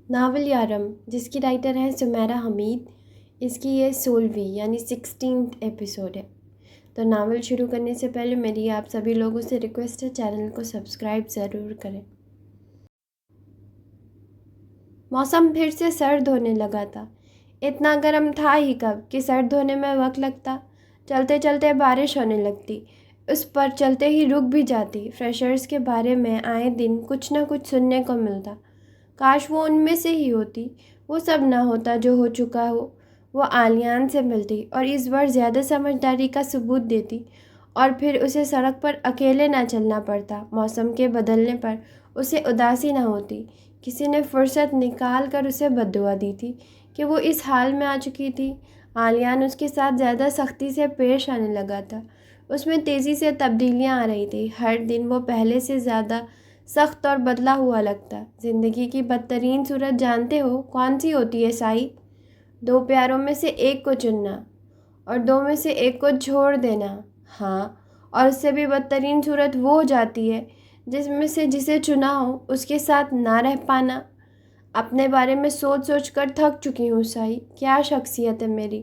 Novel یارم جس کی writer ہیں سمیرہ حمید، اس کی یہ 16ویں یعنی 16th ایپیسوڈ ہے۔ تو ناول شروع کرنے سے پہلے میری آپ سبھی لوگوں سے ریکویسٹ ہے چینل کو سبسکرائب ضرور کریں۔ موسم پھر سے سرد ہونے لگا تھا۔ اتنا گرم تھا ہی کب کہ سرد ہونے میں وقت لگتا۔ چلتے چلتے بارش ہونے لگتی، اس پر چلتے ہی رک بھی جاتی۔ فریشرز کے بارے میں آئے دن کچھ نہ کچھ سننے کو ملتا۔ کاش وہ ان میں سے ہی ہوتی، وہ سب نہ ہوتا جو ہو چکا ہو۔ وہ عالیان سے ملتی اور اس بار زیادہ سمجھداری کا ثبوت دیتی، اور پھر اسے سڑک پر اکیلے نہ چلنا پڑتا۔ موسم کے بدلنے پر اسے اداسی نہ ہوتی۔ کسی نے فرصت نکال کر اسے بد دعا دی تھی کہ وہ اس حال میں آ چکی تھی۔ عالیان اس کے ساتھ زیادہ سختی سے پیش آنے لگا تھا۔ اس میں تیزی سے تبدیلیاں آ رہی تھیں۔ ہر دن وہ پہلے سے زیادہ سخت اور بدلا ہوا لگتا۔ زندگی کی بدترین صورت جانتے ہو کون سی ہوتی ہے سائی؟ 2 پیاروں میں سے ایک کو چننا اور 2 میں سے ایک کو چھوڑ دینا۔ ہاں، اور اس سے بھی بدترین صورت وہ ہو جاتی ہے جس میں سے جسے چنا ہو اس کے ساتھ نہ رہ پانا۔ اپنے بارے میں سوچ سوچ کر تھک چکی ہوں سائی۔ کیا شخصیت ہے میری!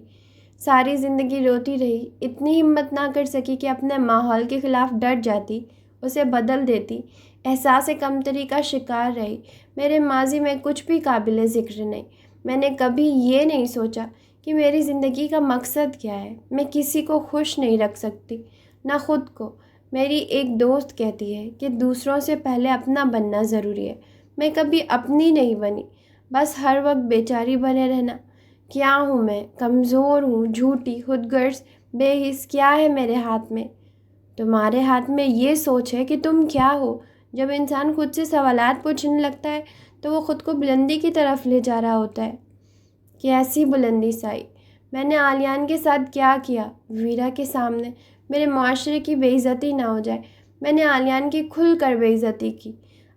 ساری زندگی روتی رہی، اتنی ہمت نہ کر سکی کہ اپنے ماحول کے خلاف ڈٹ جاتی، اسے بدل دیتی۔ احساس کمتری کا شکار رہی۔ میرے ماضی میں کچھ بھی قابل ذکر نہیں۔ میں نے کبھی یہ نہیں سوچا کہ میری زندگی کا مقصد کیا ہے۔ میں کسی کو خوش نہیں رکھ سکتی، نہ خود کو۔ میری ایک دوست کہتی ہے کہ دوسروں سے پہلے اپنا بننا ضروری ہے۔ میں کبھی اپنی نہیں بنی، بس ہر وقت بیچاری بنے رہنا۔ کیا ہوں میں؟ کمزور ہوں، جھوٹی، خود غرض، بے حس۔ کیا ہے میرے ہاتھ میں؟ تمہارے ہاتھ میں یہ سوچ ہے کہ تم کیا ہو۔ جب انسان خود سے سوالات پوچھنے لگتا ہے تو وہ خود کو بلندی کی طرف لے جا رہا ہوتا ہے۔ کیسی بلندی سائی؟ میں نے عالیان کے ساتھ کیا کیا؟ ویرا کے سامنے میرے معاشرے کی بے عزتی نہ ہو جائے۔ میں نے عالیان کی کھل کر بے عزتی کی۔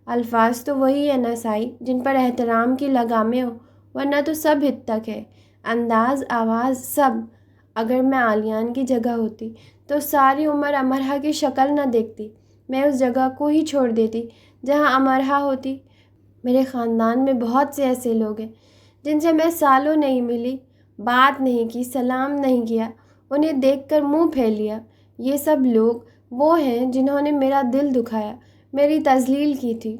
الفاظ تو وہی ہے نا سائی جن پر احترام کی لگامیں ہو، ورنہ تو سب حد تک ہے۔ انداز، آواز، سب۔ اگر میں عالیان کی جگہ ہوتی تو ساری عمر امرہا کی شکل نہ دیکھتی۔ میں اس جگہ کو ہی چھوڑ دیتی جہاں امرہا ہوتی۔ میرے خاندان میں بہت سے ایسے لوگ ہیں جن سے میں سالوں نہیں ملی، بات نہیں کی، سلام نہیں کیا، انہیں دیکھ کر منہ پھیر لیا۔ یہ سب لوگ وہ ہیں جنہوں نے میرا دل دکھایا، میری تذلیل کی تھی۔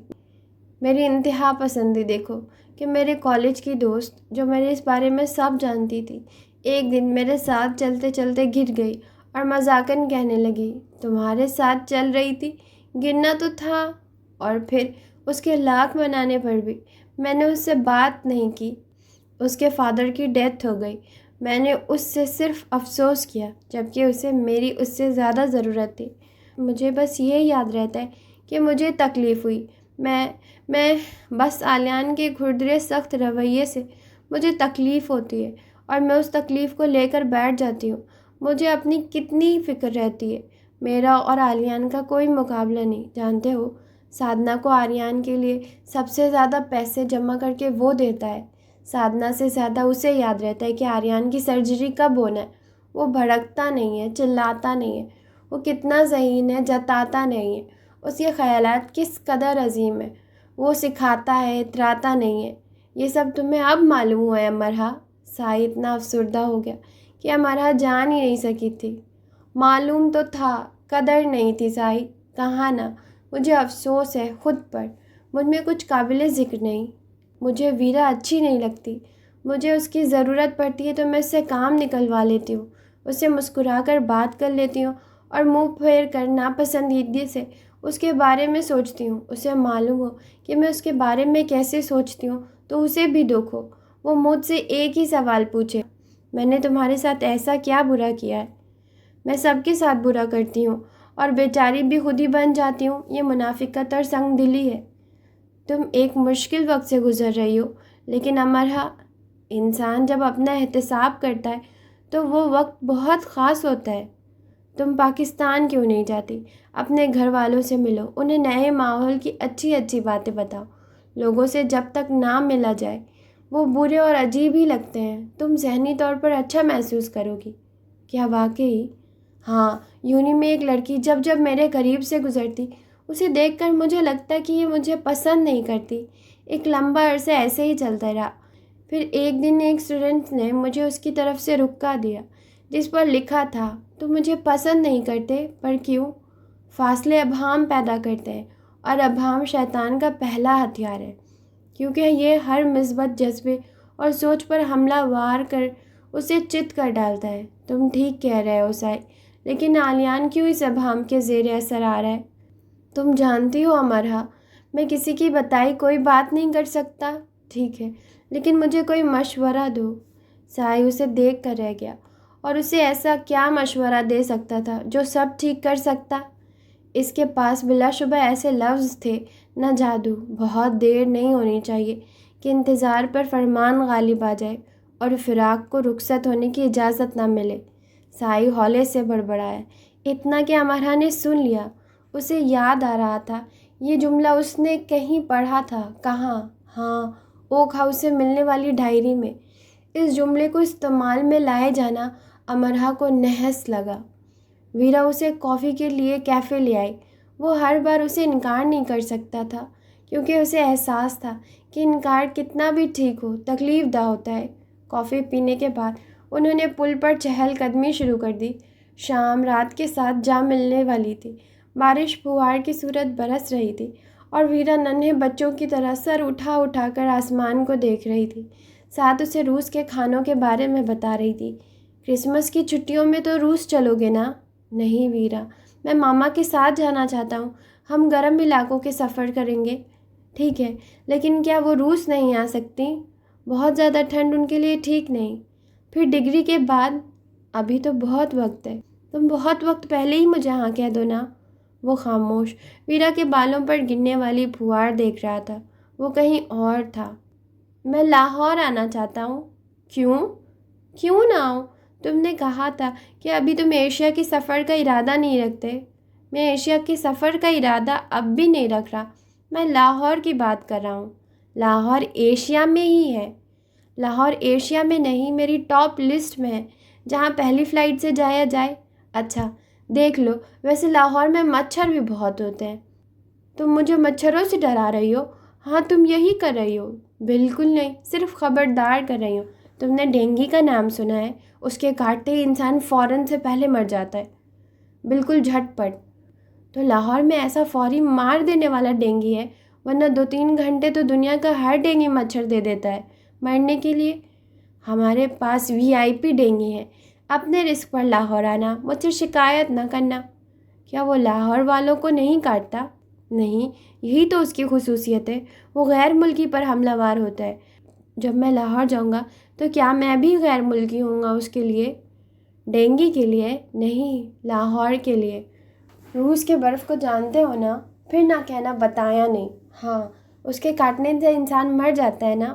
میری انتہا پسندی دیکھو کہ میرے کالج کی دوست جو میرے اس بارے میں سب جانتی تھی، ایک دن میرے ساتھ چلتے چلتے گر گئی اور مذاقاً کہنے لگی، تمہارے ساتھ چل رہی تھی، گرنا تو تھا۔ اور پھر اس کے لاکھ منانے پر بھی میں نے اس سے بات نہیں کی۔ اس کے فادر کی ڈیتھ ہو گئی۔ میں نے اس سے صرف افسوس کیا، جبکہ اسے میری اس سے زیادہ ضرورت تھی۔ مجھے بس یہ یاد رہتا ہے کہ مجھے تکلیف ہوئی۔ میں بس عالیان کے کھردرے سخت رویے سے مجھے تکلیف ہوتی ہے، اور میں اس تکلیف کو لے کر بیٹھ جاتی ہوں۔ مجھے اپنی کتنی فکر رہتی ہے۔ میرا اور عالیان کا کوئی مقابلہ نہیں، جانتے ہو؟ سادھنا کو عالیان کے لیے سب سے زیادہ پیسے جمع کر کے وہ دیتا ہے۔ سادھنا سے زیادہ اسے یاد رہتا ہے کہ عالیان کی سرجری کب ہونا ہے۔ وہ بھڑکتا نہیں ہے، چلاتا نہیں ہے، وہ کتنا ذہین ہے، جتاتا نہیں ہے۔ اس کے خیالات کس قدر عظیم ہیں، وہ سکھاتا ہے، اتراتا نہیں ہے۔ یہ سب تمہیں اب معلوم ہوا ہے امرہا؟ سائی اتنا افسردہ ہو گیا کہ امرہا جان ہی نہیں سکی تھی۔ معلوم تو تھا، قدر نہیں تھی سائی۔ کہاں نا، مجھے افسوس ہے خود پر، مجھ میں کچھ قابل ذکر نہیں۔ مجھے ویرا اچھی نہیں لگتی۔ مجھے اس کی ضرورت پڑتی ہے تو میں اس سے کام نکلوا لیتی ہوں، اس سے مسکرا کر بات کر لیتی ہوں، اور منہ پھیر کر ناپسندیدگی سے اس کے بارے میں سوچتی ہوں۔ اسے معلوم ہو کہ میں اس کے بارے میں کیسے سوچتی ہوں تو اسے بھی دکھ ہو۔ وہ مجھ سے ایک ہی سوال پوچھے، میں نے تمہارے ساتھ ایسا کیا برا کیا ہے؟ میں سب کے ساتھ برا کرتی ہوں اور بیچاری بھی خود ہی بن جاتی ہوں۔ یہ منافقت اور سنگ دلی ہے۔ تم ایک مشکل وقت سے گزر رہی ہو، لیکن امرہا، انسان جب اپنا احتساب کرتا ہے تو وہ وقت بہت خاص ہوتا ہے۔ تم پاکستان کیوں نہیں جاتی؟ اپنے گھر والوں سے ملو، انہیں نئے ماحول کی اچھی اچھی باتیں بتاؤ۔ لوگوں سے جب تک نہ ملا جائے وہ برے اور عجیب ہی لگتے ہیں۔ تم ذہنی طور پر اچھا محسوس کرو گی۔ کیا واقعی؟ ہاں، یونی میں ایک لڑکی جب میرے قریب سے گزرتی، اسے دیکھ کر مجھے لگتا کہ یہ مجھے پسند نہیں کرتی۔ ایک لمبا عرصہ ایسے ہی چلتا رہا۔ پھر ایک دن ایک اسٹوڈنٹ نے مجھے اس کی طرف سے رکا دیا جس پر لکھا تھا، تم مجھے پسند نہیں کرتے پر کیوں؟ فاصلے ابہام پیدا کرتے ہیں اور ابہام شیطان کا پہلا ہتھیار ہے، کیونکہ یہ ہر مثبت جذبے اور سوچ پر حملہ وار کر اسے چت کر ڈالتا ہے۔ تم ٹھیک کہہ رہے ہو سائے، لیکن عالیان کیوں اس ابہام کے زیر اثر آ رہا ہے؟ تم جانتی ہو امرہا، میں کسی کی بتائی کوئی بات نہیں کر سکتا۔ ٹھیک ہے، لیکن مجھے کوئی مشورہ دو۔ سائے اسے دیکھ کر رہ گیا، اور اسے ایسا کیا مشورہ دے سکتا تھا جو سب ٹھیک کر سکتا؟ اس کے پاس بلا شبہ ایسے لفظ تھے، نہ جادو، بہت دیر نہیں ہونی چاہیے کہ انتظار پر فرمان غالب آ جائے اور فراق کو رخصت ہونے کی اجازت نہ ملے۔ سائی ہولے سے بڑبڑایا، اتنا کہ امرا نے سن لیا۔ اسے یاد آ رہا تھا یہ جملہ اس نے کہیں پڑھا تھا۔ کہاں؟ ہاں، اوک ہاؤس سے ملنے والی ڈائری میں۔ اس جملے کو استعمال میں لائے جانا امرا کو نحس لگا۔ ویرا اسے کافی کے لیے کیفے لے آئی۔ وہ ہر بار اسے انکار نہیں کر سکتا تھا، کیونکہ اسے احساس تھا کہ انکار کتنا بھی ٹھیک ہو تکلیف دہ ہوتا ہے۔ کافی پینے کے بعد انہوں نے پل پر چہل قدمی شروع کر دی۔ شام رات کے ساتھ جا ملنے والی تھی۔ بارش پھوار کی صورت برس رہی تھی اور ویرا ننھے بچوں کی طرح سر اٹھا اٹھا کر آسمان کو دیکھ رہی تھی، ساتھ اسے روس کے کھانوں کے بارے میں بتا رہی تھی۔ کرسمس کی چھٹیوں میں تو روس چلو گے نا؟ نہیں ویرا، میں ماما کے ساتھ جانا چاہتا ہوں۔ ہم گرم علاقوں کے سفر کریں گے۔ ٹھیک ہے، لیکن کیا وہ روس نہیں آ سکتی؟ بہت زیادہ ٹھنڈ ان کے لیے ٹھیک نہیں۔ پھر ڈگری کے بعد؟ ابھی تو بہت وقت ہے۔ تم بہت وقت پہلے ہی مجھے ہاں کہہ دو نا۔ وہ خاموش ویرا کے بالوں پر گرنے والی پھوار دیکھ رہا تھا۔ وہ کہیں اور تھا۔ میں لاہور آنا چاہتا ہوں۔ کیوں؟ کیوں نہ آؤں؟ تم نے کہا تھا کہ ابھی تم ایشیا کے سفر کا ارادہ نہیں رکھتے۔ میں ایشیا کے سفر کا ارادہ اب بھی نہیں رکھ رہا۔ میں لاہور کی بات کر رہا ہوں۔ لاہور ایشیا میں ہی ہے۔ لاہور ایشیا میں نہیں، میری ٹاپ لسٹ میں ہے جہاں پہلی فلائٹ سے جایا جائے۔ اچھا دیکھ لو، ویسے لاہور میں مچھر بھی بہت ہوتے ہیں۔ تم مجھے مچھروں سے ڈرا رہی ہو؟ ہاں، تم یہی کر رہی ہو۔ بالکل نہیں، صرف خبردار کر رہی ہوں۔ تم نے ڈینگی کا نام سنا ہے؟ اس کے کاٹتے ہی انسان فوراً سے پہلے مر جاتا ہے، بالکل جھٹ پٹ۔ تو لاہور میں ایسا فوری مار دینے والا ڈینگی ہے، ورنہ 2-3 گھنٹے تو دنیا کا ہر ڈینگی مچھر دے دیتا ہے مرنے کے لیے۔ ہمارے پاس VIP ڈینگی ہے۔ اپنے رسک پر لاہور آنا، مجھ سے شکایت نہ کرنا۔ کیا وہ لاہور والوں کو نہیں کاٹتا؟ نہیں، یہی تو اس کی خصوصیت ہے، وہ غیر ملکی پر حملہ وار ہوتا ہے۔ جب میں لاہور جاؤں گا تو کیا میں بھی غیر ملکی ہوں گا اس کے لیے؟ ڈینگی کے لیے نہیں، لاہور کے لیے۔ روس کے برف کو جانتے ہو نا؟ پھر نہ کہنا بتایا نہیں۔ ہاں، اس کے کاٹنے سے انسان مر جاتا ہے نا؟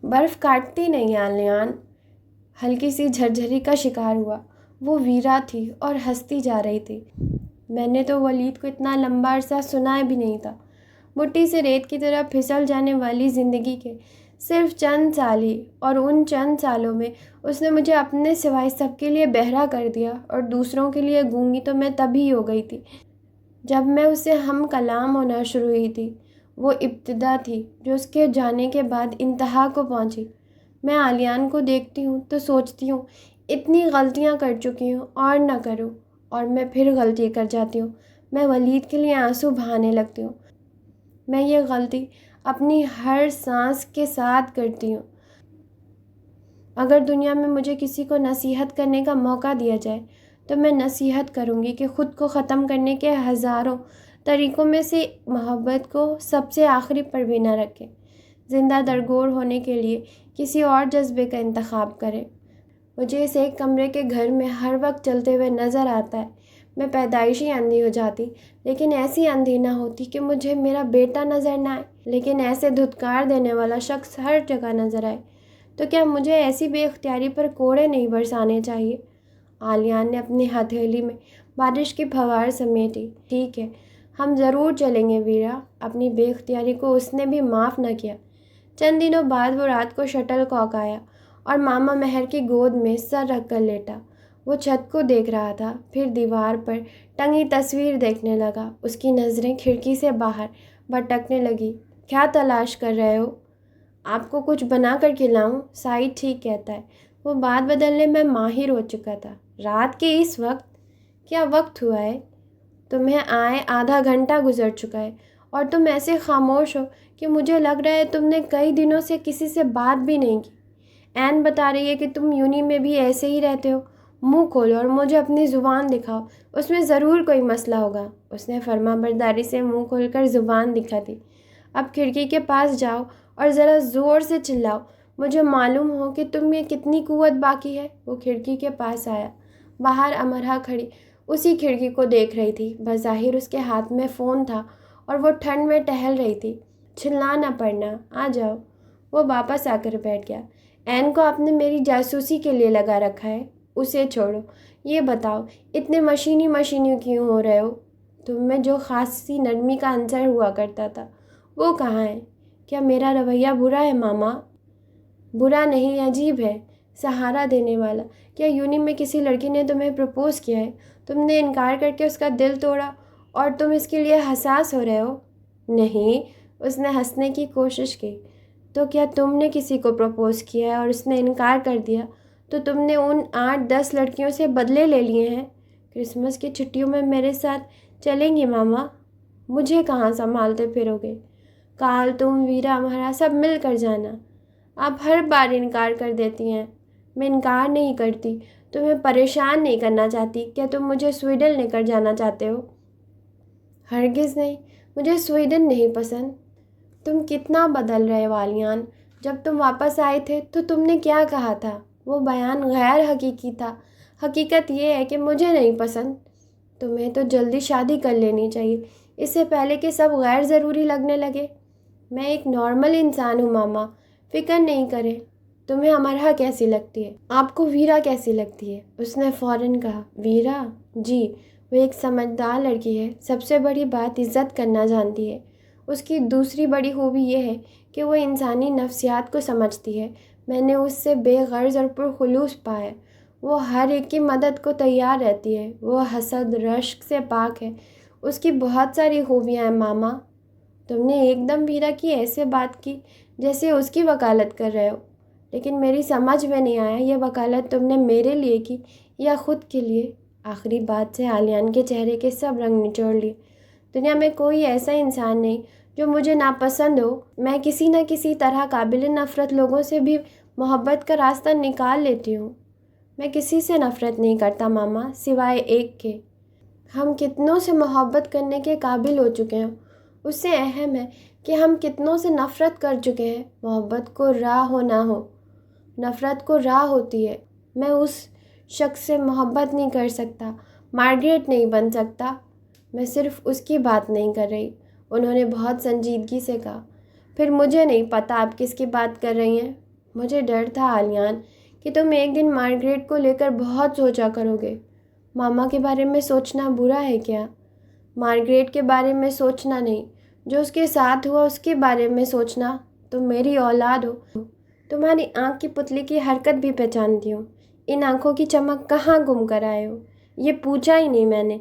برف کاٹتی نہیں آلیان۔ ہلکی سی جھرجھری کا شکار ہوا۔ وہ ویرا تھی اور ہنستی جا رہی تھی۔ میں نے تو ولید کو اتنا لمبا عرصہ سنا بھی نہیں تھا۔ مٹی سے ریت کی طرح پھسل جانے والی زندگی کے صرف چند سال ہی، اور ان چند سالوں میں اس نے مجھے اپنے سوائے سب کے لیے بہرا کر دیا، اور دوسروں کے لیے گونگی تو میں تبھی ہو گئی تھی جب میں اس سے ہم کلام ہونا شروع ہوئی تھی۔ وہ ابتدا تھی جو اس کے جانے کے بعد انتہا کو پہنچی۔ میں عالیان کو دیکھتی ہوں تو سوچتی ہوں اتنی غلطیاں کر چکی ہوں اور نہ کروں، اور میں پھر غلطی کر جاتی ہوں۔ میں ولید کے لیے آنسو بہانے لگتی ہوں۔ میں یہ غلطی اپنی ہر سانس کے ساتھ کرتی ہوں۔ اگر دنیا میں مجھے کسی کو نصیحت کرنے کا موقع دیا جائے تو میں نصیحت کروں گی کہ خود کو ختم کرنے کے ہزاروں طریقوں میں سے محبت کو سب سے آخری پر بھی نہ رکھیں۔ زندہ درگور ہونے کے لیے کسی اور جذبے کا انتخاب کریں۔ مجھے اس ایک کمرے کے گھر میں ہر وقت چلتے ہوئے نظر آتا ہے۔ میں پیدائشی اندھی ہو جاتی، لیکن ایسی اندھی نہ ہوتی کہ مجھے میرا بیٹا نظر نہ آئے، لیکن ایسے دھتکار دینے والا شخص ہر جگہ نظر آئے۔ تو کیا مجھے ایسی بے اختیاری پر کوڑے نہیں برسانے چاہیے؟ عالیان نے اپنی ہتھیلی میں بارش کی پھوار سمیٹی۔ ٹھیک ہے، ہم ضرور چلیں گے ویرا۔ اپنی بے اختیاری کو اس نے بھی معاف نہ کیا۔ چند دنوں بعد وہ رات کو شٹل کاک آیا اور ماما مہر کی گود میں سر رکھ کر لیٹا۔ وہ چھت کو دیکھ رہا تھا، پھر دیوار پر ٹنگی تصویر دیکھنے لگا۔ اس کی نظریں کھڑکی سے باہر بھٹکنے لگی۔ کیا تلاش کر رہے ہو؟ آپ کو کچھ بنا کر کھلاؤں؟ سعید ٹھیک کہتا ہے۔ وہ بات بدلنے میں ماہر ہو چکا تھا۔ رات کے اس وقت؟ کیا وقت ہوا ہے؟ تمہیں آئے آدھا گھنٹہ گزر چکا ہے اور تم ایسے خاموش ہو کہ مجھے لگ رہا ہے تم نے کئی دنوں سے کسی سے بات بھی نہیں کی۔ عین بتا رہی ہے کہ تم یونی میں بھی ایسے ہی رہتے ہو۔ منہ کھولو اور مجھے اپنی زبان دکھاؤ، اس میں ضرور کوئی مسئلہ ہوگا۔ اس نے فرما برداری سے منہ کھول کر زبان دکھا دی۔ اب کھڑکی کے پاس جاؤ اور ذرا زور سے چلاؤ، مجھے معلوم ہو کہ تم میں کتنی قوت باقی ہے۔ وہ کھڑکی کے پاس آیا۔ باہر امرا کھڑی اسی کھڑکی کو دیکھ رہی تھی۔ بظاہر اس کے ہاتھ میں فون تھا اور وہ ٹھنڈ میں ٹہل رہی تھی۔ چلنا نہ پڑنا، آ جاؤ۔ وہ واپس آ کر بیٹھ گیا۔ عین کو آپ نے میری جاسوسی کے لیے لگا رکھا ہے، اسے چھوڑو۔ یہ بتاؤ اتنے مشینی کیوں ہو رہے ہو؟ تم میں جو خاصی نرمی کا عنصر ہوا کرتا تھا وہ کہاں ہے؟ کیا میرا رویہ برا ہے ماما؟ برا نہیں، عجیب ہے، سہارا دینے والا۔ کیا یونی میں کسی لڑکی نے تمہیں پرپوز کیا ہے؟ تم نے انکار کر کے اس کا دل توڑا اور تم اس کے لیے حساس ہو رہے ہو؟ نہیں، اس نے ہنسنے کی کوشش کی۔ تو کیا تم نے کسی کو پرپوز کیا ہے اور اس نے انکار کر دیا تو تم نے ان 8-10 لڑکیوں سے بدلے لے لیے ہیں؟ کرسمس کی چھٹیوں میں میرے ساتھ چلیں گی ماما؟ مجھے کہاں سنبھالتے پھرو گے؟ کال، تم، ویرا، ہمارا سب مل کر جانا۔ آپ ہر بار انکار کر دیتی ہیں۔ میں انکار نہیں کرتی، تمہیں پریشان نہیں کرنا چاہتی۔ کیا تم مجھے سویڈن لے کر جانا چاہتے ہو؟ ہرگز نہیں، مجھے سویڈن نہیں پسند۔ تم کتنا بدل رہے والیان۔ جب تم واپس آئے تھے تو تم نے کیا کہا تھا؟ وہ بیان غیر حقیقی تھا۔ حقیقت یہ ہے کہ مجھے نہیں پسند۔ تمہیں تو جلدی شادی کر لینی چاہیے، اس سے پہلے کہ سب غیر ضروری لگنے لگے۔ میں ایک نارمل انسان ہوں ماما، فکر نہیں کریں۔ تمہیں امرا کیسی لگتی ہے؟ آپ کو ویرا کیسی لگتی ہے؟ اس نے فوراً کہا۔ ویرا؟ جی، وہ ایک سمجھدار لڑکی ہے، سب سے بڑی بات عزت کرنا جانتی ہے۔ اس کی دوسری بڑی خوبی یہ ہے کہ وہ انسانی نفسیات کو سمجھتی ہے۔ میں نے اس سے بے غرض اور پرخلوص پایا۔ وہ ہر ایک کی مدد کو تیار رہتی ہے۔ وہ حسد رشک سے پاک ہے۔ اس کی بہت ساری خوبیاں ہیں ماما۔ تم نے ایک دم ویرا کی ایسے بات کی جیسے اس کی وکالت کر رہے ہو، لیکن میری سمجھ میں نہیں آیا یہ وکالت تم نے میرے لیے کی یا خود کے لیے؟ آخری بات سے عالیان کے چہرے کے سب رنگ نچوڑ لیے۔ دنیا میں کوئی ایسا انسان نہیں جو مجھے ناپسند ہو۔ میں کسی نہ کسی طرح قابل نفرت لوگوں سے بھی محبت کا راستہ نکال لیتی ہوں۔ میں کسی سے نفرت نہیں کرتا ماما، سوائے ایک کے۔ ہم کتنوں سے محبت کرنے کے قابل ہو چکے ہیں، اس سے اہم ہے کہ ہم کتنوں سے نفرت کر چکے ہیں۔ محبت کو راہ ہو نہ ہو، نفرت کو راہ ہوتی ہے۔ میں اس شخص سے محبت نہیں کر سکتا، مارگریٹ نہیں بن سکتا۔ میں صرف اس کی بات نہیں کر رہی، انہوں نے بہت سنجیدگی سے کہا۔ پھر مجھے نہیں پتہ آپ کس کی بات کر رہی ہیں۔ مجھے ڈر تھا عالیان کہ تم ایک دن مارگریٹ کو لے کر بہت سوچا کرو گے۔ ماما کے بارے میں سوچنا برا ہے کیا؟ مارگریٹ کے بارے میں سوچنا نہیں، جو اس کے ساتھ ہوا اس کے بارے میں سوچنا۔ تم میری اولاد ہو، تمہاری آنکھ کی پتلی کی حرکت بھی پہچانتی ہوں۔ ان آنکھوں کی چمک کہاں گم کر آئے ہو؟ یہ پوچھا ہی نہیں میں نے،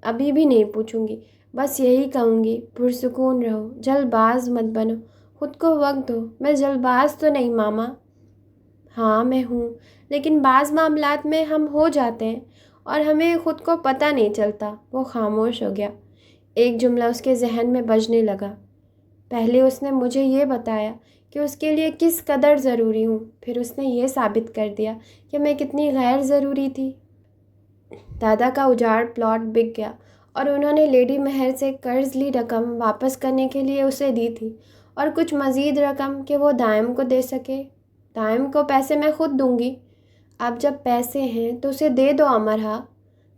ابھی بھی نہیں پوچھوں گی۔ بس یہی کہوں گی، پرسکون رہو، جلد باز مت بنو، خود کو وقت دو۔ میں جلد باز تو نہیں ماما۔ ہاں میں ہوں، لیکن بعض معاملات میں ہم ہو جاتے ہیں اور ہمیں خود کو پتہ نہیں چلتا۔ وہ خاموش ہو گیا۔ ایک جملہ اس کے ذہن میں بجنے لگا۔ پہلے اس نے مجھے یہ بتایا کہ اس کے لیے کس قدر ضروری ہوں، پھر اس نے یہ ثابت کر دیا کہ میں کتنی غیر ضروری تھی۔ دادا کا اجاڑ پلاٹ بک گیا اور انہوں نے لیڈی مہر سے قرض لی رقم واپس کرنے کے لیے اسے دی تھی، اور کچھ مزید رقم کہ وہ دائم کو دے سکے۔ دائم کو پیسے میں خود دوں گی۔ اب جب پیسے ہیں تو اسے دے دو امرا،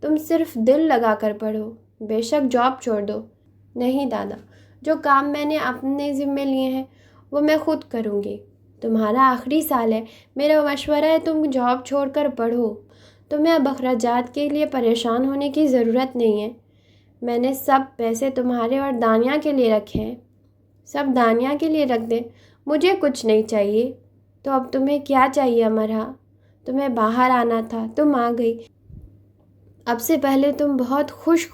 تم صرف دل لگا کر پڑھو، بے شک جاب چھوڑ دو۔ نہیں دادا، جو کام میں نے اپنے ذمے لیے ہیں وہ میں خود کروں گی۔ تمہارا آخری سال ہے، میرا مشورہ ہے تم جاب چھوڑ کر پڑھو۔ تمہیں اب اخراجات کے لیے پریشان ہونے کی ضرورت نہیں ہے۔ میں نے سب پیسے تمہارے اور دانیہ کے لیے رکھے ہیں۔ سب دانیہ کے لیے رکھ دیں، مجھے کچھ نہیں چاہیے۔ تو اب تمہیں کیا چاہیے امرا؟ تمہیں باہر آنا تھا، تم آ گئی۔ اب سے پہلے تم بہت خوش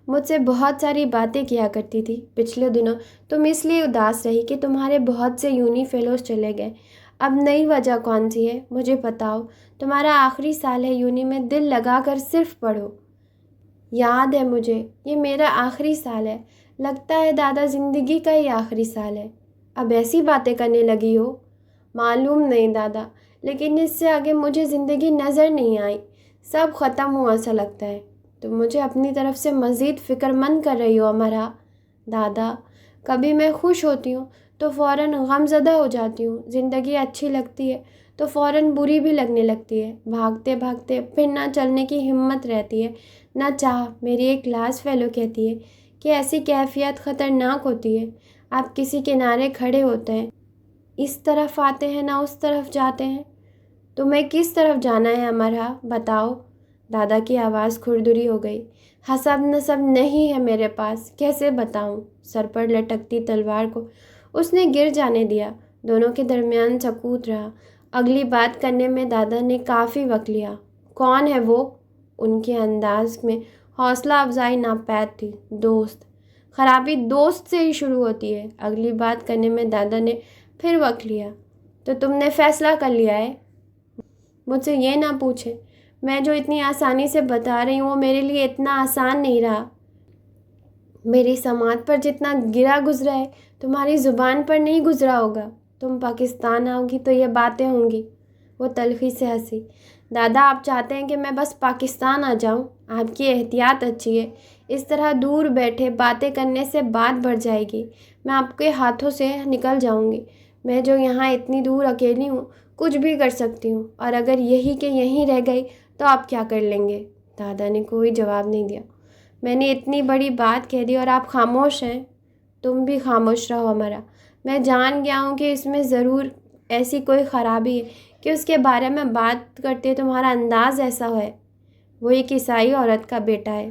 مجھ سے بہت ساری باتیں کیا کرتی تھی۔ پچھلے دنوں تم اس لیے اداس رہی کہ تمہارے بہت سے یونی فیلوز چلے گئے۔ اب نئی وجہ کون سی ہے مجھے بتاؤ۔ تمہارا آخری سال ہے یونی میں، دل لگا کر صرف پڑھو۔ یاد ہے مجھے، یہ میرا آخری سال ہے۔ لگتا ہے دادا زندگی کا ہی آخری سال ہے۔ اب ایسی باتیں کرنے لگی ہو۔ معلوم نہیں دادا، لیکن اس سے آگے مجھے زندگی نظر نہیں آئی۔ سب ختم ہوا سا لگتا ہے۔ تم مجھے اپنی طرف سے مزید فکر مند کر رہی ہو امرا۔ دادا، کبھی میں خوش ہوتی ہوں تو فوراً غم زدہ ہو جاتی ہوں۔ زندگی اچھی لگتی ہے تو فوراً بری بھی لگنے لگتی ہے۔ بھاگتے بھاگتے پھر نہ چلنے کی ہمت رہتی ہے نہ چاہ۔ میری ایک کلاس فیلو کہتی ہے کہ ایسی کیفیت خطرناک ہوتی ہے۔ آپ کسی کنارے کھڑے ہوتے ہیں، اس طرف آتے ہیں نہ اس طرف جاتے ہیں۔ تمہیں کس طرف جانا ہے امرا، بتاؤ۔ دادا کی آواز کھردری ہو گئی۔ حسب نصب نہیں ہے میرے پاس، کیسے بتاؤں۔ سر پر لٹکتی تلوار کو اس نے گر جانے دیا۔ دونوں کے درمیان سکوت رہا۔ اگلی بات کرنے میں دادا نے کافی وقت لیا۔ کون ہے وہ؟ ان کے انداز میں حوصلہ افزائی ناپید تھی۔ دوست۔ خرابی دوست سے ہی شروع ہوتی ہے۔ اگلی بات کرنے میں دادا نے پھر وقت لیا۔ تو تم نے فیصلہ کر لیا ہے؟ مجھ سے یہ نہ پوچھیں۔ میں جو اتنی آسانی سے بتا رہی ہوں وہ میرے لیے اتنا آسان نہیں رہا۔ میری سماعت پر جتنا گرا گزرا ہے تمہاری زبان پر نہیں گزرا ہوگا۔ تم پاکستان آؤ گی تو یہ باتیں ہوں گی۔ وہ تلخی سے ہنسی۔ دادا، آپ چاہتے ہیں کہ میں بس پاکستان آ جاؤں؟ آپ کی احتیاط اچھی ہے۔ اس طرح دور بیٹھے باتیں کرنے سے بات بڑھ جائے گی۔ میں آپ کے ہاتھوں سے نکل جاؤں گی۔ میں جو یہاں اتنی دور اکیلی ہوں، کچھ بھی کر سکتی ہوں، اور اگر یہی کہ یہیں رہ گئی تو آپ کیا کر لیں گے؟ دادا نے کوئی جواب نہیں دیا۔ میں نے اتنی بڑی بات کہہ دی اور آپ خاموش ہیں۔ تم بھی خاموش رہو امرا۔ میں جان گیا ہوں کہ اس میں ضرور ایسی کوئی خرابی ہے کہ اس کے بارے میں بات کرتے تمہارا انداز ایسا ہے۔ وہ ایک عیسائی عورت کا بیٹا ہے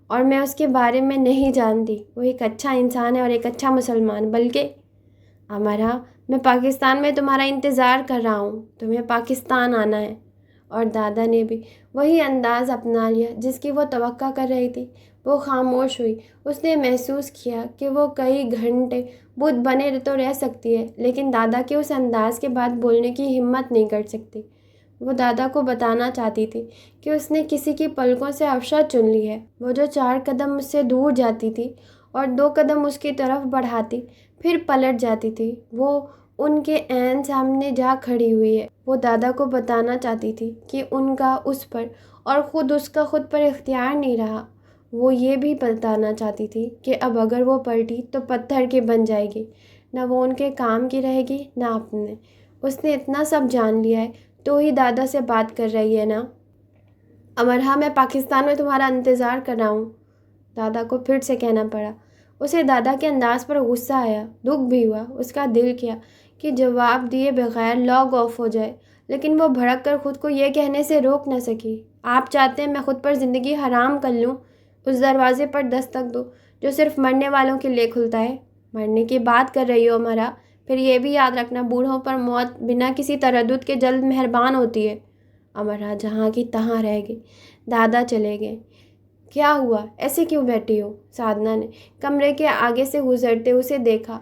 اور میں اس کے بارے میں نہیں جانتی۔ وہ ایک اچھا انسان ہے اور ایک اچھا مسلمان۔ بلکہ امرا، میں پاکستان میں تمہارا انتظار کر رہا ہوں۔ تمہیں پاکستان آنا ہے۔ اور دادا نے بھی وہی انداز اپنا لیا جس کی وہ توقع کر رہی تھی۔ وہ خاموش ہوئی۔ اس نے محسوس کیا کہ وہ کئی گھنٹے بت بنے تو رہ سکتی ہے، لیکن دادا کے اس انداز کے بعد بولنے کی ہمت نہیں کر سکتی۔ وہ دادا کو بتانا چاہتی تھی کہ اس نے کسی کی پلکوں سے افشا چن لی ہے۔ وہ جو 4 قدم اس سے دور جاتی تھی اور 2 قدم اس کی طرف بڑھاتی پھر پلٹ جاتی تھی، وہ ان کے عین سامنے جا کھڑی ہوئی ہے۔ وہ دادا کو بتانا چاہتی تھی کہ ان کا اس پر اور خود اس کا خود پر اختیار نہیں رہا۔ وہ یہ بھی بتانا چاہتی تھی کہ اب اگر وہ پلٹی تو پتھر کی بن جائے گی، نہ وہ ان کے کام کی رہے گی نہ اپنے۔ اس نے اتنا سب جان لیا ہے تو ہی دادا سے بات کر رہی ہے نا۔ امرا، میں پاکستان میں تمہارا انتظار کر رہا ہوں، دادا کو پھر سے کہنا پڑا۔ اسے دادا کے انداز پر غصہ آیا، دکھ بھی ہوا۔ اس کا دل کیا کہ جواب دیے بغیر لاگ آف ہو جائے، لیکن وہ بھڑک کر خود کو یہ کہنے سے روک نہ سکی۔ آپ چاہتے ہیں میں خود پر زندگی حرام کر لوں، اس دروازے پر دستک دو جو صرف مرنے والوں کے لیے کھلتا ہے؟ مرنے کی بات کر رہی ہو امرا؟ پھر یہ بھی یاد رکھنا، بوڑھوں پر موت بنا کسی تردد کے جلد مہربان ہوتی ہے۔ امرا جہاں کی تہاں رہ گئی۔ دادا چلے گئے۔ کیا ہوا؟ ایسے کیوں بیٹھی ہو؟ سادھنا نے کمرے کے آگے سے گزرتے اسے دیکھا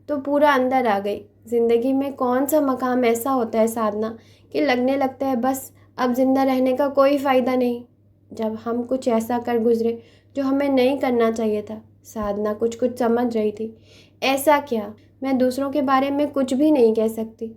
تو پورا اندر آ گئی۔ زندگی میں کون سا مقام ایسا ہوتا ہے سادھنا کہ لگنے لگتا ہے بس اب زندہ رہنے کا کوئی فائدہ نہیں، جب ہم کچھ ایسا کر گزرے جو ہمیں نہیں کرنا چاہیے تھا۔ سادھنا کچھ سمجھ رہی تھی۔ ایسا کیا؟ میں دوسروں کے بارے میں کچھ بھی نہیں کہہ سکتی،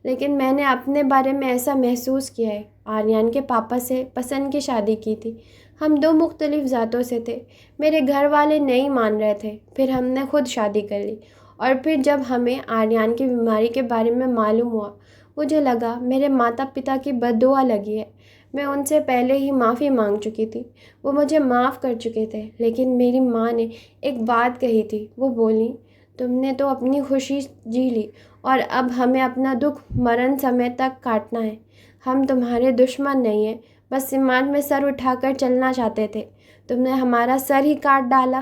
لیکن میں نے اپنے بارے میں ایسا محسوس کیا ہے۔ آریان کے پاپا سے پسند کی شادی کی تھی۔ ہم 2 مختلف ذاتوں سے تھے۔ میرے گھر والے نہیں مان رہے تھے، پھر ہم نے خود شادی کر لی، اور پھر جب ہمیں آریان کی بیماری کے بارے میں معلوم ہوا، مجھے لگا میرے ماتا پتا کی بد دعا لگی ہے۔ میں ان سے پہلے ہی معافی مانگ چکی تھی، وہ مجھے معاف کر چکے تھے، لیکن میری ماں نے ایک بات کہی تھی۔ وہ بولی، تم نے تو اپنی خوشی جی لی اور اب ہمیں اپنا دکھ مرن سمے تک کاٹنا ہے۔ ہم تمہارے دشمن نہیں ہیں، بس سماج میں سر اٹھا کر چلنا چاہتے تھے۔ تم نے ہمارا سر ہی کاٹ ڈالا،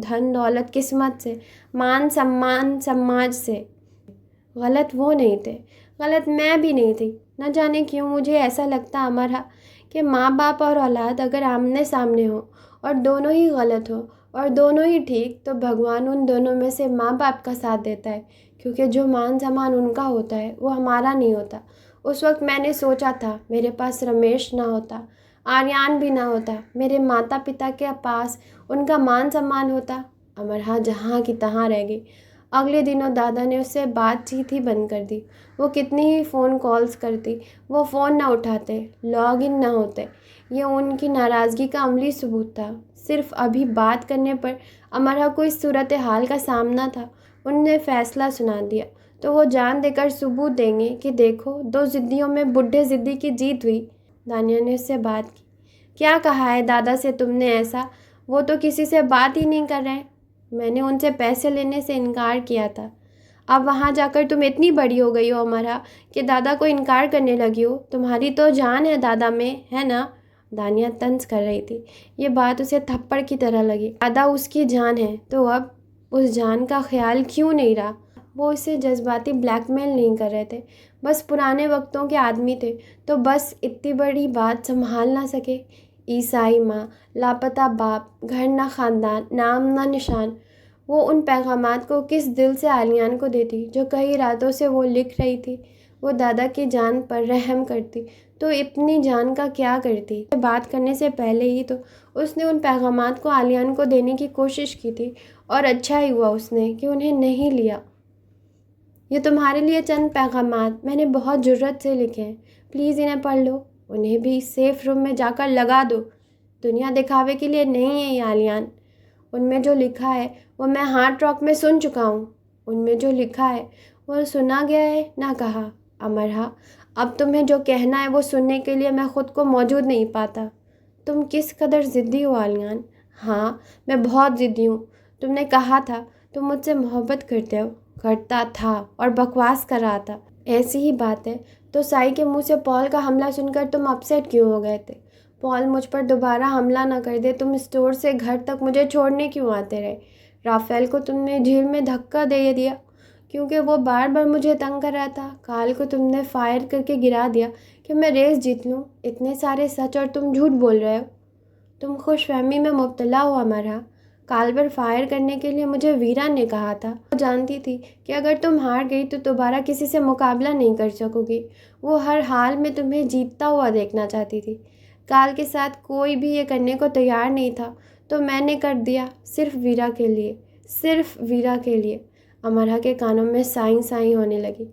دھن دولت قسمت سے، مان سمان سماج سے۔ غلط وہ نہیں تھے، غلط میں بھی نہیں تھی۔ نہ جانے کیوں مجھے ایسا لگتا امرا کہ ماں باپ اور اولاد اگر آمنے سامنے ہو اور دونوں ہی غلط ہو اور دونوں ہی ٹھیک تو بھگوان ان دونوں میں سے ماں باپ کا ساتھ دیتا ہے، کیونکہ جو مان سامان ان کا ہوتا ہے وہ ہمارا نہیں ہوتا۔ اس وقت میں نے سوچا تھا میرے پاس رمیش نہ ہوتا، آریان بھی نہ ہوتا، میرے ماتا پتا کے پاس ان کا مان سمان ہوتا، امرہا جہاں کی تہاں رہ گئی۔ اگلے دنوں دادا نے اس سے بات چیت ہی بند کر دی۔ وہ کتنی ہی فون کالز کرتی، وہ فون نہ اٹھاتے، لاگ ان نہ ہوتے۔ یہ ان کی ناراضگی کا عملی ثبوت تھا۔ صرف ابھی بات کرنے پر امرہا کو اس صورتحال کا سامنا تھا۔ ان نے فیصلہ سنا دیا تو وہ جان دے کر ثبوت دیں گے کہ دیکھو دو ضدیوں میں بڈھے ضدی کی جیت ہوئی۔ دانیہ نے اس سے بات کی۔ کیا کہا ہے دادا سے تم نے ایسا؟ وہ تو کسی سے بات ہی نہیں کر رہے۔ میں نے ان سے پیسے لینے سے انکار کیا تھا۔ اب وہاں جا کر تم اتنی بڑی ہو گئی ہو امرہا کہ دادا کو انکار کرنے لگی ہو۔ تمہاری تو جان ہے دادا میں، ہے نا؟ دانیہ طنز کر رہی تھی۔ یہ بات اسے تھپڑ کی طرح لگی۔ دادا اس کی جان ہے تو اب اس جان کا خیال کیوں نہیں رہا؟ وہ اسے جذباتی بلیک میل نہیں کر رہے تھے، بس پرانے وقتوں کے آدمی تھے تو بس اتنی بڑی بات سنبھال نہ سکے۔ عیسائی ماں، لاپتہ باپ، گھر نہ خاندان، نام نہ نشان۔ وہ ان پیغامات کو کس دل سے عالیان کو دیتی جو کئی راتوں سے وہ لکھ رہی تھی۔ وہ دادا کی جان پر رحم کرتی تو اپنی جان کا کیا کرتی؟ بات کرنے سے پہلے ہی تو اس نے ان پیغامات کو عالیان کو دینے کی کوشش کی تھی، اور اچھا ہی ہوا اس نے کہ انہیں نہیں لیا۔ یہ تمہارے لیے چند پیغامات میں نے بہت جرت سے لکھے ہیں، پلیز انہیں پڑھ لو۔ انہیں بھی سیف روم میں جا کر لگا دو۔ دنیا دکھاوے کے لیے نہیں ہے یہ عالیان۔ ان میں جو لکھا ہے وہ میں ہارٹ راک میں سن چکا ہوں۔ ان میں جو لکھا ہے وہ سنا گیا ہے نہ کہا۔ امرہا، اب تمہیں جو کہنا ہے وہ سننے کے لیے میں خود کو موجود نہیں پاتا۔ تم کس قدر ضدی ہو عالیان۔ ہاں، میں بہت ضدی ہوں۔ تم نے کہا تھا تم مجھ سے محبت کرتے ہو۔ کرتا تھا اور بکواس کر رہا تھا۔ ایسی ہی بات ہے تو سائی کے منہ سے پال کا حملہ سن کر تم اپسیٹ کیوں ہو گئے تھے؟ پال مجھ پر دوبارہ حملہ نہ کر دے تم اسٹور سے گھر تک مجھے چھوڑنے کیوں آتے رہے؟ رافیل کو تم نے جھیل میں دھکا دے دیا کیونکہ وہ بار بار مجھے تنگ کر رہا تھا۔ کال کو تم نے فائر کر کے گرا دیا کہ میں ریس جیت لوں۔ اتنے سارے سچ اور تم جھوٹ بول رہے ہو۔ تم خوش فہمی میں مبتلا ہو امرہا۔ کال پر فائر کرنے کے لیے مجھے ویرا نے کہا تھا۔ وہ جانتی تھی کہ اگر تم ہار گئی تو دوبارہ کسی سے مقابلہ نہیں کر سکو گی۔ وہ ہر حال میں تمہیں جیتتا ہوا دیکھنا چاہتی تھی۔ کال کے ساتھ کوئی بھی یہ کرنے کو تیار نہیں تھا تو میں نے کر دیا، صرف ویرا کے لیے، صرف ویرا کے لیے۔ امرہا کے کانوں میں سائیں سائیں ہونے لگی۔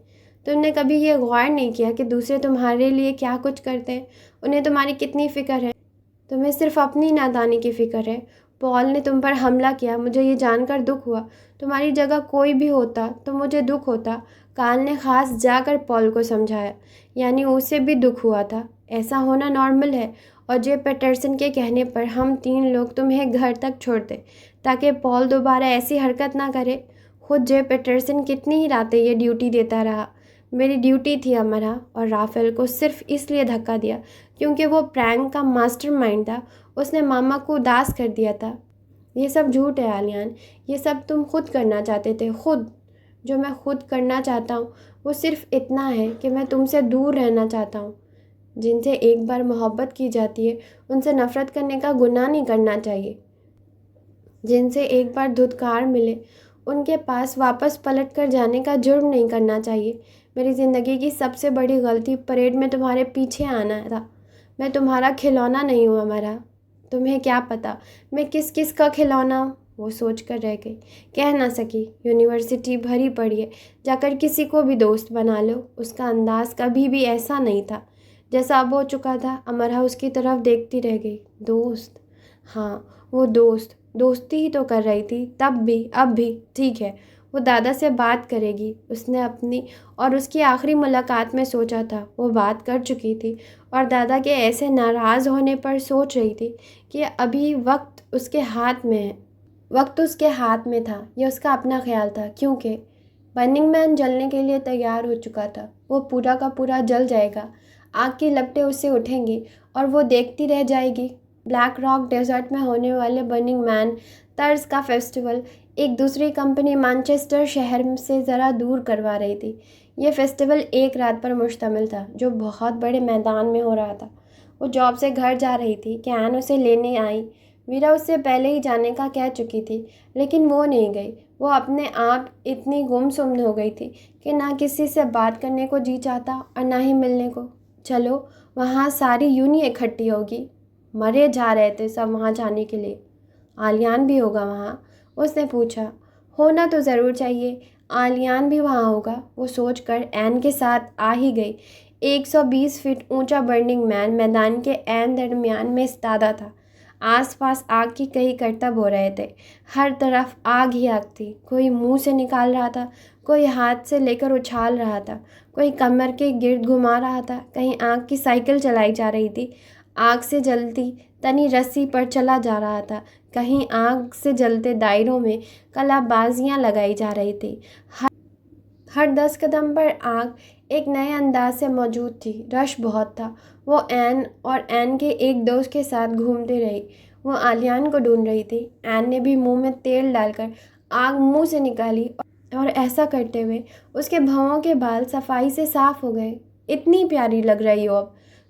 تم نے کبھی یہ غور نہیں کیا کہ دوسرے تمہارے لیے کیا کچھ کرتے ہیں؟ انہیں تمہاری کتنی فکر ہے؟ تمہیں صرف اپنی نادانی کی فکر ہے۔ پال نے تم پر حملہ کیا، مجھے یہ جان کر دکھ ہوا۔ تمہاری جگہ کوئی بھی ہوتا تو مجھے دکھ ہوتا۔ کال نے خاص جا کر پال کو سمجھایا، یعنی اسے بھی دکھ ہوا تھا۔ ایسا ہونا نارمل ہے، اور جے پیٹرسن کے کہنے پر ہم 3 لوگ تمہیں گھر تک چھوڑتے تاکہ پال دوبارہ ایسی حرکت نہ کرے۔ خود جے پیٹرسن کتنی ہی راتیں یہ ڈیوٹی دیتا رہا۔ میری ڈیوٹی تھی امرہا، اور رافیل کو صرف اس لیے دھکا دیا کیونکہ وہ پرینک کا ماسٹر مائنڈ تھا۔ اس نے ماما کو اداس کر دیا تھا۔ یہ سب جھوٹ ہے عالیان، یہ سب تم خود کرنا چاہتے تھے، خود۔ جو میں خود کرنا چاہتا ہوں وہ صرف اتنا ہے کہ میں تم سے دور رہنا چاہتا ہوں۔ جن سے ایک بار محبت کی جاتی ہے ان سے نفرت کرنے کا گناہ نہیں کرنا چاہیے۔ جن سے ایک بار دھتکار ملے ان کے پاس واپس پلٹ کر جانے کا جرم نہیں کرنا چاہیے۔ میری زندگی کی سب سے بڑی غلطی پریڈ میں تمہارے پیچھے آنا تھا۔ میں تمہارا کھلونا نہیں ہوں امرہا۔ تمہیں کیا پتہ میں کس کس کا کھلونا ہوں؟ وہ سوچ کر رہ گئی، کہہ نہ سکی۔ یونیورسٹی بھری پڑی ہے، جا کر کسی کو بھی دوست بنا لو۔ اس کا انداز کبھی بھی ایسا نہیں تھا جیسا اب ہو چکا تھا۔ امرہا اس کی طرف دیکھتی رہ گئی۔ دوست؟ ہاں، وہ دوستی ہی تو کر رہی تھی، تب بھی اب بھی۔ ٹھیک ہے، وہ دادا سے بات کرے گی۔ اس نے اپنی اور اس کی آخری ملاقات میں سوچا تھا وہ بات کر چکی تھی، اور دادا کے ایسے ناراض ہونے پر سوچ رہی تھی کہ ابھی وقت اس کے ہاتھ میں ہے۔ وقت اس کے ہاتھ میں تھا، یہ اس کا اپنا خیال تھا، کیونکہ برننگ مین جلنے کے لیے تیار ہو چکا تھا۔ وہ پورا کا پورا جل جائے گا، آگ کی لپٹیں اس سے اٹھیں گی اور وہ دیکھتی رہ جائے گی۔ بلیک راک ڈیزرٹ میں ہونے والے برننگ مین طرز کا فیسٹیول ایک دوسری کمپنی مانچسٹر شہر سے ذرا دور کروا رہی تھی۔ یہ فیسٹیول ایک رات پر مشتمل تھا جو بہت بڑے میدان میں ہو رہا تھا۔ وہ جاب سے گھر جا رہی تھی کہ این اسے لینے آئی۔ ویرا اس سے پہلے ہی جانے کا کہہ چکی تھی، لیکن وہ نہیں گئی۔ وہ اپنے آپ اتنی گمسم ہو گئی تھی کہ نہ کسی سے بات کرنے کو جی چاہتا اور نہ ہی ملنے کو۔ چلو وہاں ساری یونی اکٹھی ہوگی، مرے جا رہے تھے سب وہاں جانے کے لیے۔ آلیان بھی ہوگا وہاں؟ اس نے پوچھا۔ ہونا تو ضرور چاہیے، آلیان بھی وہاں ہوگا، وہ سوچ کر این کے ساتھ آ ہی گئی۔ 120 فٹ اونچا برننگ مین میدان کے عین درمیان میں استادہ تھا۔ آس پاس آگ کی کئی کرتب ہو رہے تھے، ہر طرف آگ ہی آگ تھی۔ کوئی منہ سے نکال رہا تھا، کوئی ہاتھ سے لے کر اچھال رہا تھا، کوئی کمر کے گرد گھما رہا تھا، کہیں آگ کی سائیکل چلائی جا رہی تھی، آگ سے جلتی تنی رسی پر چلا جا رہا تھا، کہیں آگ سے جلتے دائروں میں کلا بازیاں لگائی جا رہی تھی۔ ہر 10 قدم پر آگ ایک نئے انداز سے موجود تھی۔ رش بہت تھا۔ وہ این اور این کے ایک دوست کے ساتھ گھومتی رہی۔ وہ آلیان کو ڈھونڈ رہی تھی۔ این نے بھی منہ میں تیل ڈال کر آگ منہ سے نکالی اور ایسا کرتے ہوئے اس کے بھووں کے بال صفائی سے صاف ہو گئے۔ اتنی پیاری لگ رہی ہو اب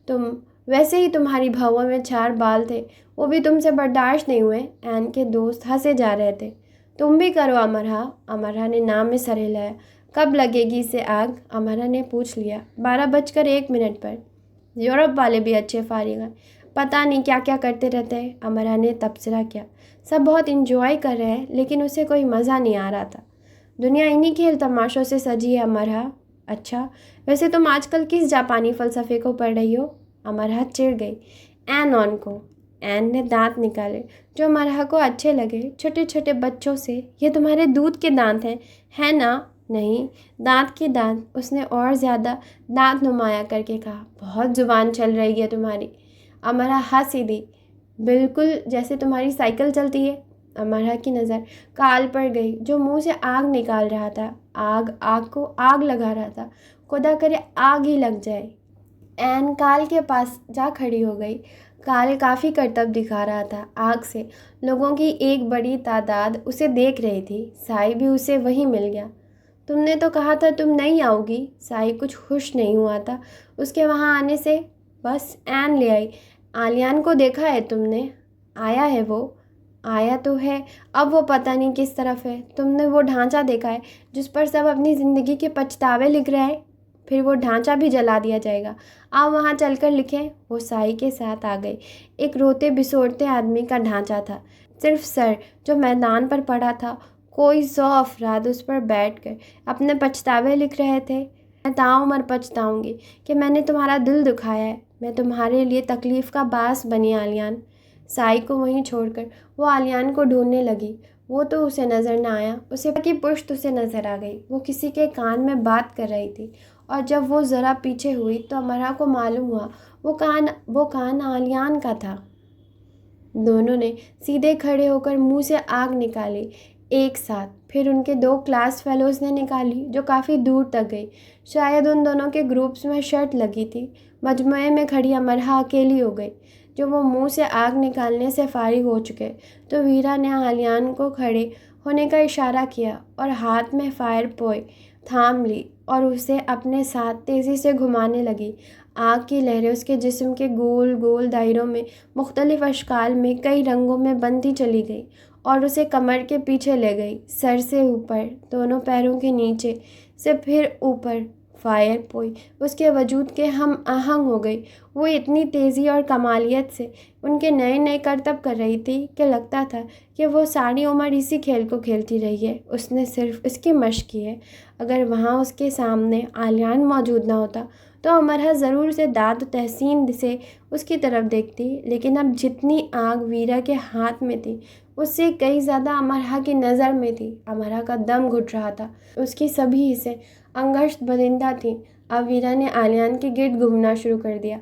تم، ویسے ہی تمہاری بھووں میں 4 بال تھے، وہ بھی تم سے برداشت نہیں ہوئے۔ این کے دوست ہنسے جا رہے تھے۔ تم بھی کرو امرا۔ امرا نے نام میں سر ہلایا۔ کب لگے گی اسے آگ؟ امرا نے پوچھ لیا۔ 12:01 پر۔ یورپ والے بھی اچھے فارغ ہیں، پتہ نہیں کیا کیا کرتے رہتے ہیں، امرا نے تبصرہ کیا۔ سب بہت انجوائے کر رہے ہیں، لیکن اسے کوئی مزہ نہیں آ رہا تھا۔ دنیا انہی کھیل تماشوں سے سجی ہے امرا۔ اچھا، ویسے تم آج کل کس جاپانی فلسفے کو پڑھ رہی ہو؟ امرا چڑ گئی۔ اینون کو۔ این نے دانت نکالے جو امرا کو اچھے لگے۔ چھوٹے چھوٹے بچوں سے۔ یہ تمہارے دودھ کے دانت ہیں، ہے نا؟ نہیں، دانت کے دانت، اس نے اور زیادہ دانت نمایاں کر کے کہا۔ بہت زبان چل رہی ہے تمہاری۔ امرا ہنسی دی۔ بالکل جیسے تمہاری سائیکل چلتی ہے۔ امرا کی نظر کال پر گئی جو منہ سے آگ نکال رہا تھا۔ آگ کو آگ لگا رہا تھا۔ خدا کرے آگ ہی لگ جائے۔ این کال کے پاس جا کھڑی ہو گئی۔ کال کافی کرتب دکھا رہا تھا آگ سے۔ لوگوں کی ایک بڑی تعداد اسے دیکھ رہی تھی۔ سائی بھی اسے وہیں مل گیا۔ تم نے تو کہا تھا تم نہیں آؤ گی۔ سائی کچھ خوش نہیں ہوا تھا اس کے وہاں آنے سے۔ بس این لے آئی۔ آلیان کو دیکھا ہے تم نے؟ آیا ہے وہ؟ آیا تو ہے، اب وہ پتہ نہیں کس طرف ہے۔ تم نے وہ ڈھانچہ دیکھا ہے جس پر سب اپنی زندگی کے پچھتاوے لکھ رہے ہیں؟ پھر وہ ڈھانچہ بھی جلا دیا جائے گا۔ آؤ وہاں چل کر لکھیں۔ وہ سائی کے ساتھ آ گئی۔ ایک روتے بسورتے آدمی کا ڈھانچہ تھا، صرف سر جو میدان پر پڑا تھا۔ کوئی 100 افراد اس پر بیٹھ کر اپنے پچھتاوے لکھ رہے تھے۔ میں تاعمر پچھتاؤں گی کہ میں نے تمہارا دل دکھایا ہے۔ میں تمہارے لیے تکلیف کا باعث بنی آلیان۔ سائی کو وہیں چھوڑ کر وہ آلیان کو ڈھونڈنے لگی۔ وہ تو اسے نظر نہ آیا، اسے کی پشت اسے نظر آ گئی۔ وہ کسی کے کان میں بات کر رہی تھی، اور جب وہ ذرا پیچھے ہوئی تو امرا کو معلوم ہوا وہ کان آلیان کا تھا۔ دونوں نے سیدھے کھڑے ہو کر منہ سے آگ نکالی ایک ساتھ۔ پھر ان کے 2 کلاس فیلوز نے نکالی جو کافی دور تک گئی۔ شاید ان دونوں کے گروپس میں شرط لگی تھی۔ مجموعے میں کھڑی امرا اکیلی ہو گئی۔ جب وہ منہ سے آگ نکالنے سے فارغ ہو چکے تو ویرا نے آلیان کو کھڑے ہونے کا اشارہ کیا اور ہاتھ میں فائر پوئی تھام لی اور اسے اپنے ساتھ تیزی سے گھمانے لگی۔ آگ کی لہریں اس کے جسم کے گول گول دائروں میں مختلف اشکال میں کئی رنگوں میں بنتی چلی گئی اور اسے کمر کے پیچھے لے گئی، سر سے اوپر، دونوں پیروں کے نیچے سے پھر اوپر۔ فائر پوئی اس کے وجود کے ہم آہنگ ہو گئی۔ وہ اتنی تیزی اور کمالیت سے ان کے نئے نئے کرتب کر رہی تھی کہ لگتا تھا کہ وہ ساری عمر اسی کھیل کو کھیلتی رہی ہے۔ اس نے صرف اس کی مشق کی ہے۔ اگر وہاں اس کے سامنے آلیان موجود نہ ہوتا تو امرا ضرور سے داد و تحسین سے اس کی طرف دیکھتی، لیکن اب جتنی آگ ویرا کے ہاتھ میں تھی اس سے کئی زیادہ امرا کی نظر میں تھی۔ امرا کا دم گھٹ رہا تھا، اس کی سبھی حصے انگشت بدندہ تھیں۔ اب ویرا نے آلیان کے گرد گھومنا شروع کر دیا۔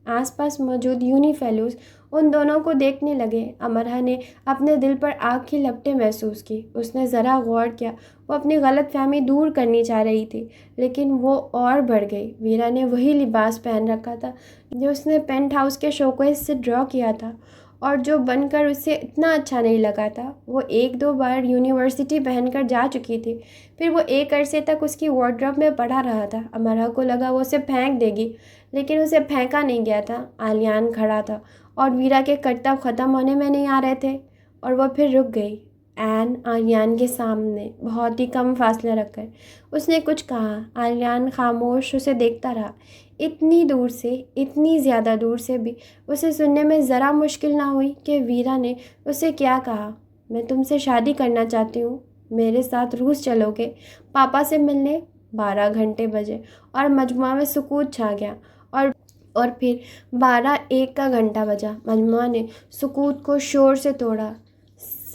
آس پاس موجود یونی فیلوز ان دونوں کو دیکھنے لگے۔ امرا نے اپنے دل پر آگ کی لپٹیں محسوس کی۔ اس نے ذرا غور کیا۔ وہ اپنی غلط فہمی دور کرنی چاہ رہی تھی، لیکن وہ اور بڑھ گئی۔ ویرا نے وہی لباس پہن رکھا تھا جو اس نے پینٹ ہاؤس کے شوکیس سے ڈرا کیا تھا اور جو بن کر اسے اتنا اچھا نہیں لگا تھا۔ وہ 1-2 بار یونیورسٹی پہن کر جا چکی تھی، پھر وہ ایک عرصے تک اس کی وارڈروب میں پڑا رہا تھا۔ امرا کو لگا وہ اسے پھینک دے گی، لیکن اسے پھینکا نہیں گیا تھا۔ آلیان کھڑا تھا اور ویرا کے کرتب ختم ہونے میں نہیں آ رہے تھے، اور وہ پھر رک گئی۔ عین آلیان کے سامنے بہت ہی کم فاصلہ رکھ کر اس نے کچھ کہا۔ آلیان خاموش اسے دیکھتا رہا۔ اتنی دور سے، اتنی زیادہ دور سے بھی اسے سننے میں ذرا مشکل نہ ہوئی کہ ویرا نے اسے کیا کہا۔ میں تم سے شادی کرنا چاہتی ہوں، میرے ساتھ روس چلو گے پاپا سے ملنے؟ 12 گھنٹے بجے اور مجموعہ میں سکوت چھا گیا، اور پھر 12:01 کا گھنٹہ بجا۔ مجموعہ نے سکوت کو شور سے توڑا۔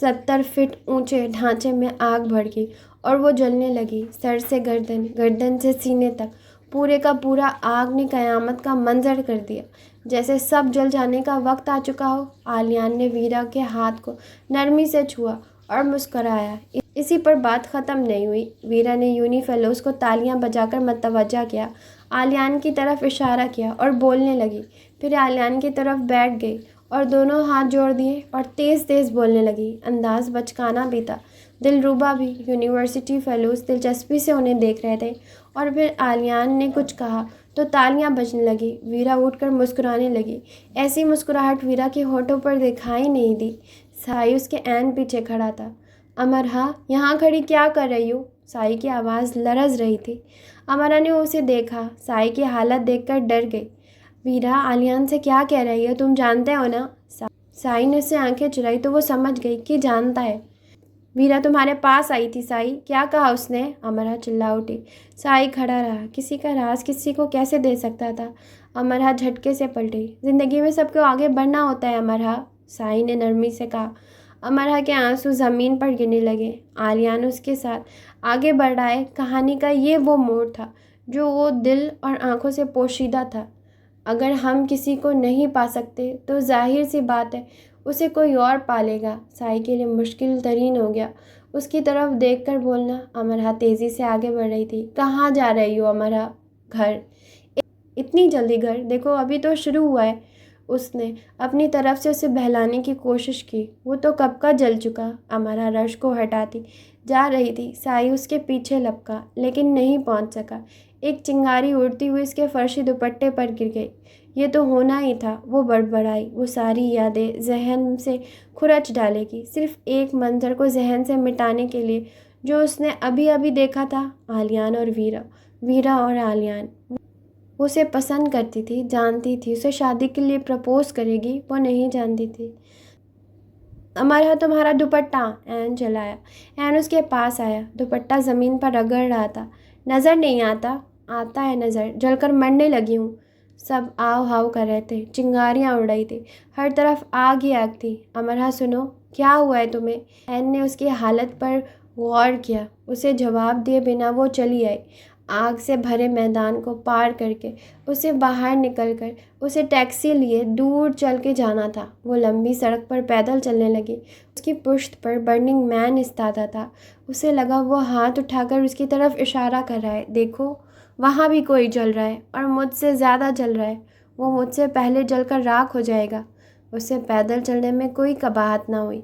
70 فٹ اونچے ڈھانچے میں آگ بھڑکی اور وہ جلنے لگی، سر سے گردن، گردن سے سینے تک۔ پورے کا پورا آگ نے قیامت کا منظر کر دیا، جیسے سب جل جانے کا وقت آ چکا ہو۔ آلیان نے ویرا کے ہاتھ کو نرمی سے چھوا اور مسکرایا۔ اسی پر بات ختم نہیں ہوئی۔ ویرا نے یونی فیلوز کو تالیاں بجا کر متوجہ کیا، آلیان کی طرف اشارہ کیا اور بولنے لگی۔ پھر آلیان کی طرف بیٹھ گئی اور دونوں ہاتھ جوڑ دیے اور تیز تیز بولنے لگی۔ انداز بچکانا بھی تھا، دلربا بھی۔ یونیورسٹی فیلوز دلچسپی سے انہیں دیکھ رہے تھے، اور پھر آلیان نے کچھ کہا تو تالیاں بجنے لگیں۔ ویرا اٹھ کر مسکرانے لگی۔ ایسی مسکراہٹ ویرا کے ہونٹوں پر دکھائی نہیں دی۔ سائی اس کے عین پیچھے کھڑا تھا۔ امرا، یہاں کھڑی کیا کر رہی ہو؟ سائی کی آواز لرز رہی تھی۔ امرا نے اسے دیکھا، سائی کی حالت دیکھ کر ڈر گئی۔ ویرا آلیان سے کیا کہہ رہی ہے، تم جانتے ہو نا؟ سائی نے اس سے آنکھیں چرائی تو وہ سمجھ گئی کہ جانتا ہے۔ ویرا تمہارے پاس آئی تھی سائی، کیا کہا اس نے؟ امرا چلا اٹھی۔ سائی کھڑا رہا۔ کسی کا راز کسی کو کیسے دے سکتا تھا؟ امرا جھٹکے سے پلٹی۔ زندگی میں سب کو آگے بڑھنا ہوتا ہے امرا، سائی نے نرمی سے کہا۔ امرا کے آنسو زمین پر گرنے لگے۔ آلیان اس کے ساتھ آگے بڑھ رہا ہے۔ کہانی کا یہ وہ موڑ تھا جو وہ دل اور آنکھوں سے پوشیدہ تھا۔ اگر ہم کسی کو نہیں پا سکتے تو ظاہر سی بات ہے اسے کوئی اور پالے گا۔ سائی کے لیے مشکل ترین ہو گیا اس کی طرف دیکھ کر بولنا۔ امرا تیزی سے آگے بڑھ رہی تھی۔ کہاں جا رہی ہو امرا؟ گھر۔ اتنی جلدی گھر؟ دیکھو ابھی تو شروع ہوا ہے۔ اس نے اپنی طرف سے اسے بہلانے کی کوشش کی۔ وہ تو کب کا جل چکا۔ امرا رش کو ہٹاتی جا رہی تھی۔ سائی اس کے پیچھے لپکا لیکن نہیں پہنچ سکا۔ ایک چنگاری اڑتی ہوئی اس کے فرشی دوپٹے پر گر گئی۔ یہ تو ہونا ہی تھا، وہ بڑبڑائی۔ وہ ساری یادیں ذہن سے کھرچ ڈالے گی، صرف ایک منظر کو ذہن سے مٹانے کے لیے جو اس نے ابھی ابھی دیکھا تھا۔ آلیان اور ویرا، ویرا اور آلیان۔ وہ اسے پسند کرتی تھی، جانتی تھی اسے شادی کے لیے پرپوز کرے گی، وہ نہیں جانتی تھی۔ امرا تمہارا دوپٹہ۔ عین چلایا۔ عین اس کے پاس آیا۔ دوپٹہ زمین پر رگڑ رہا تھا۔ نظر نہیں آتا؟ آتا ہے نظر، جل کر مرنے لگی ہوں۔ سب آؤ ہاؤ کر رہے تھے، چنگاریاں اڑ رہی تھیں، ہر طرف آگ ہی آگ تھی۔ امرا سنو، کیا ہوا ہے تمہیں؟ عین نے اس کی حالت پر غور کیا۔ اسے جواب دیے بنا وہ چلی آئی۔ آگ سے بھرے میدان کو پار کر کے اسے باہر نکل کر اسے ٹیکسی لیے دور چل کے جانا تھا۔ وہ لمبی سڑک پر پیدل چلنے لگی۔ اس کی پشت پر برننگ مین استادہ تھا۔ اسے لگا وہ ہاتھ اٹھا کر اس کی طرف اشارہ کر رہا ہے۔ دیکھو وہاں بھی کوئی جل رہا ہے، اور مجھ سے زیادہ جل رہا ہے۔ وہ مجھ سے پہلے جل کر راکھ ہو جائے گا۔ اسے پیدل چلنے میں کوئی قباحت نہ ہوئی،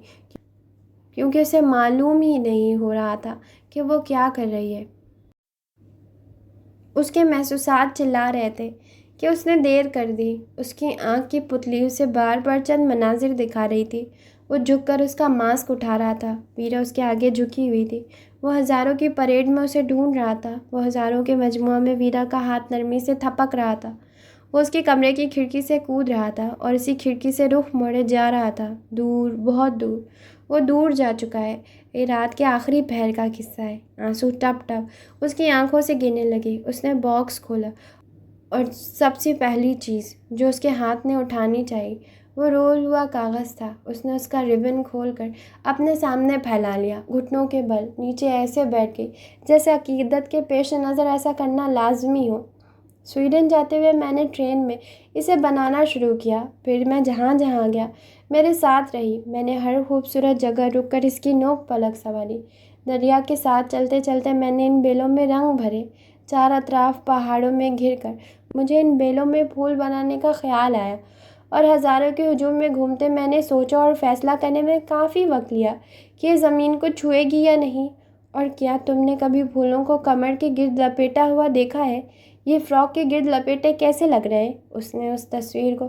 کیونکہ اسے معلوم ہی نہیں ہو رہا تھا کہ وہ کیا کر رہی ہے۔ اس کے محسوسات چلا رہے تھے کہ اس نے دیر کر دی۔ اس کی آنکھ کی پتلی اسے بار بار چند مناظر دکھا رہی تھی۔ وہ جھک کر اس کا ماسک اٹھا رہا تھا۔ ویرا اس کے آگے جھکی ہوئی تھی۔ وہ ہزاروں کی پریڈ میں اسے ڈھونڈ رہا تھا۔ وہ ہزاروں کے مجموعہ میں ویرا کا ہاتھ نرمی سے تھپک رہا تھا۔ وہ اس کے کمرے کی کھڑکی سے کود رہا تھا اور اسی کھڑکی سے رخ موڑے جا رہا تھا، دور، بہت دور۔ وہ دور جا چکا ہے۔ یہ رات کے آخری پہر کا قصہ ہے۔ آنسو ٹپ ٹپ اس کی آنکھوں سے گرنے لگے۔ اس نے باکس کھولا اور سب سے پہلی چیز جو اس کے ہاتھ نے اٹھانی چاہیے وہ رول ہوا کاغذ تھا۔ اس نے اس کا ربن کھول کر اپنے سامنے پھیلا لیا، گھٹنوں کے بل نیچے ایسے بیٹھ گئی جیسے عقیدت کے پیش نظر ایسا کرنا لازمی ہو۔ سویڈن جاتے ہوئے میں نے ٹرین میں اسے بنانا شروع کیا، پھر میں جہاں جہاں گیا میرے ساتھ رہی۔ میں نے ہر خوبصورت جگہ رک کر اس کی نوک پلک سنواری۔ دریا کے ساتھ چلتے چلتے میں نے ان بیلوں میں رنگ بھرے۔ چار اطراف پہاڑوں میں گھر کر مجھے ان بیلوں میں پھول بنانے کا خیال آیا، اور ہزاروں کے ہجوم میں گھومتے میں نے سوچا اور فیصلہ کرنے میں کافی وقت لیا کہ یہ زمین کو چھوئے گی یا نہیں۔ اور کیا تم نے کبھی پھولوں کو کمر کے گرد لپیٹا ہوا دیکھا ہے؟ یہ فراک کے گرد لپیٹے کیسے لگ رہے ہیں؟ اس نے اس تصویر کو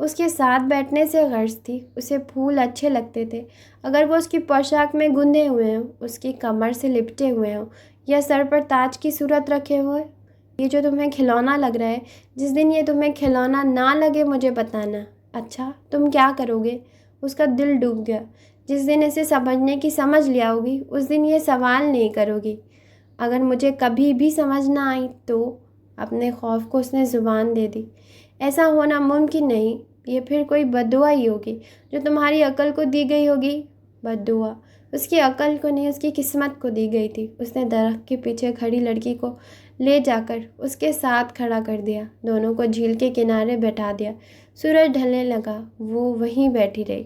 اس کے ساتھ بیٹھنے سے غرض تھی اسے پھول اچھے لگتے تھے، اگر وہ اس کی پوشاک میں گندے ہوئے ہوں، اس کی کمر سے لپٹے ہوئے ہوں یا سر پر تاج کی صورت رکھے ہوئے۔ یہ جو تمہیں کھلونا لگ رہا ہے، جس دن یہ تمہیں کھلونا نہ لگے مجھے بتانا۔ اچھا تم کیا کرو گے؟ اس کا دل ڈوب گیا۔ جس دن اسے سمجھنے کی سمجھ لیا ہوگی اس دن یہ سوال نہیں کرو گی۔ اگر مجھے کبھی بھی سمجھ نہ آئی تو؟ اپنے خوف کو اس نے زبان دے دی۔ ایسا ہونا ممکن نہیں، یہ پھر کوئی بد دعا ہی ہوگی جو تمہاری عقل کو دی گئی ہوگی۔ بد دعا اس کی عقل کو نہیں، اس کی قسمت کو دی گئی تھی۔ اس نے درخت کے پیچھے کھڑی لڑکی کو لے جا کر اس کے ساتھ کھڑا کر دیا، دونوں کو جھیل کے کنارے بیٹھا دیا۔ سورج ڈھلنے لگا، وہ وہیں بیٹھی رہی۔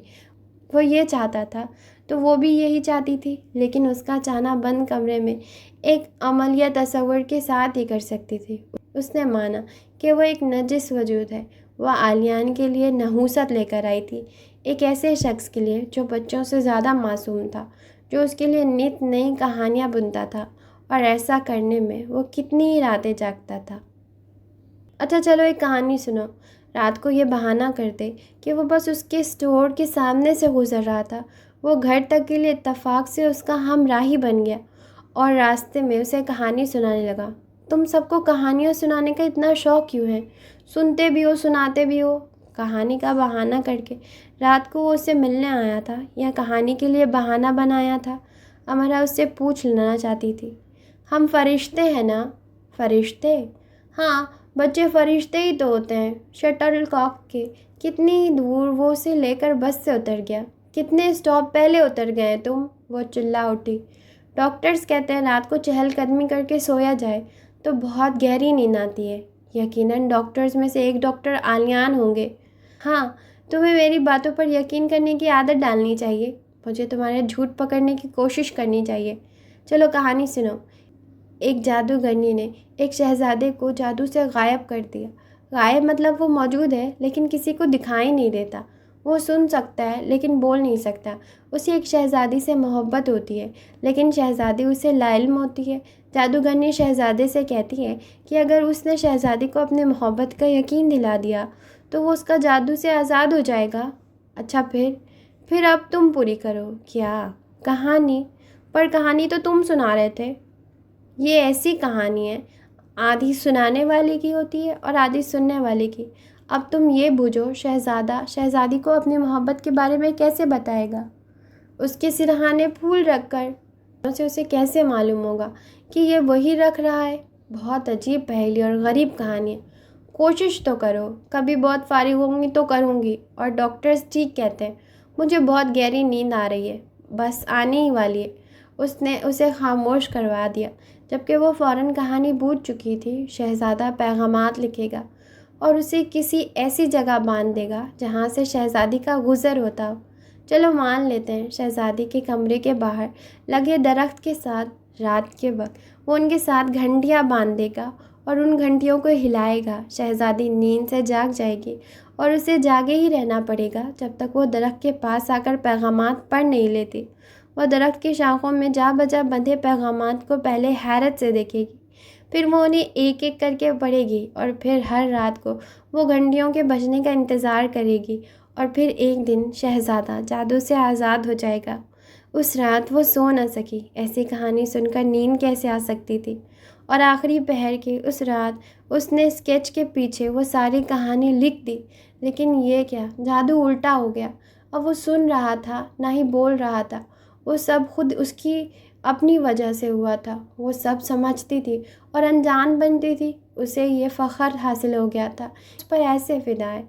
وہ یہ چاہتا تھا تو وہ بھی یہی چاہتی تھی، لیکن اس کا چاہنا بند کمرے میں ایک عملیہ تصور کے ساتھ ہی کر سکتی تھی۔ اس نے مانا کہ وہ ایک نجس وجود ہے۔ وہ عالیان کے لیے نحوست لے کر آئی تھی، ایک ایسے شخص کے لیے جو بچوں سے زیادہ معصوم تھا، جو اس کے لیے نت نئی کہانیاں بنتا تھا، اور ایسا کرنے میں وہ کتنی ہی راتیں جاگتا تھا۔ اچھا چلو ایک کہانی سنو۔ رات کو یہ بہانہ کرتے کہ وہ بس اس کے اسٹور کے سامنے سے گزر رہا تھا، وہ گھر تک کے لیے اتفاق سے اس کا ہمراہی بن گیا اور راستے میں اسے کہانی سنانے لگا۔ تم سب کو کہانیاں سنانے کا اتنا شوق کیوں ہے؟ سنتے بھی ہو سناتے بھی ہو۔ کہانی کا بہانہ کر کے رات کو وہ اسے ملنے آیا تھا یا کہانی کے لیے بہانہ بنایا تھا؟ امرا اس سے پوچھ لینا چاہتی تھی۔ ہم فرشتے ہیں نا؟ فرشتے؟ ہاں، بچے فرشتے ہی تو ہوتے ہیں۔ شٹل کاک کے کتنی دور وہ اسے لے کر بس سے اتر گیا۔ کتنے اسٹاپ پہلے اتر گئے تم؟ وہ چلا اٹھی۔ ڈاکٹرز کہتے ہیں رات کو چہل قدمی کر کے سویا جائے تو بہت گہری نیند آتی ہے۔ یقیناً ڈاکٹرز میں سے ایک ڈاکٹر عالیان ہوں گے۔ ہاں، تمہیں میری باتوں پر یقین کرنے کی عادت ڈالنی چاہیے، مجھے تمہارے جھوٹ پکڑنے کی کوشش کرنی چاہیے۔ چلو کہانی سنو۔ ایک جادوگرنی نے ایک شہزادے کو جادو سے غائب کر دیا۔ غائب مطلب وہ موجود ہے لیکن کسی کو دکھائی نہیں دیتا۔ وہ سن سکتا ہے لیکن بول نہیں سکتا۔ اسے ایک شہزادی سے محبت ہوتی ہے لیکن شہزادی اسے لاعلم ہوتی ہے۔ جادوگرنی شہزادے سے کہتی ہے کہ اگر اس نے شہزادی کو اپنی محبت کا یقین دلا دیا تو وہ اس کا جادو سے آزاد ہو جائے گا۔ اچھا پھر اب تم پوری کرو۔ کیا کہانی؟ پر کہانی تو تم سنا رہے تھے۔ یہ ایسی کہانی ہے، آدھی سنانے والے کی ہوتی ہے اور آدھی سننے والے کی۔ اب تم یہ بوجھو، شہزادہ شہزادی کو اپنی محبت کے بارے میں کیسے بتائے گا؟ اس کے سرہانے پھول رکھ کر سے اسے کیسے معلوم ہوگا کہ یہ وہی رکھ رہا ہے؟ بہت عجیب پہیلی اور غریب کہانی ہے۔ کوشش تو کرو، کبھی بہت فارغ ہوں گی تو کروں گی۔ اور ڈاکٹرز ٹھیک کہتے ہیں، مجھے بہت گہری نیند آ رہی ہے، بس آنے ہی والی ہے۔ اس نے اسے خاموش کروا دیا۔ جبکہ وہ فوراً کہانی بوجھ چکی تھی۔ شہزادہ پیغامات لکھے گا اور اسے کسی ایسی جگہ باندھ دے گا جہاں سے شہزادی کا گزر ہوتا ہو۔ چلو مان لیتے ہیں شہزادی کے کمرے کے باہر لگے درخت کے ساتھ رات کے وقت وہ ان کے ساتھ گھنٹیاں باندھ دے گا اور ان گھنٹیوں کو ہلائے گا۔ شہزادی نیند سے جاگ جائے گی اور اسے جاگے ہی رہنا پڑے گا جب تک وہ درخت کے پاس آ کر پیغامات پڑھ نہیں لیتی۔ وہ درخت کی شاخوں میں جا بجا بندھے پیغامات کو پہلے حیرت سے دیکھے گی، پھر وہ انہیں ایک ایک کر کے پڑھے گی، اور پھر ہر رات کو وہ گھنٹیوں کے بجنے کا انتظار کرے گی، اور پھر ایک دن شہزادہ جادو سے آزاد ہو جائے گا۔ اس رات وہ سو نہ سکی۔ ایسی کہانی سن کر نیند کیسے آ سکتی تھی؟ اور آخری پہر کی اس رات اس نے اسکیچ کے پیچھے وہ ساری کہانی لکھ دی۔ لیکن یہ کیا، جادو الٹا ہو گیا۔ اب وہ سن رہا تھا نہ ہی بول رہا تھا۔ وہ سب خود اس کی اپنی وجہ سے ہوا تھا۔ وہ سب سمجھتی تھی اور انجان بنتی تھی۔ اسے یہ فخر حاصل ہو گیا تھا، اس پر ایسے فدا ہے،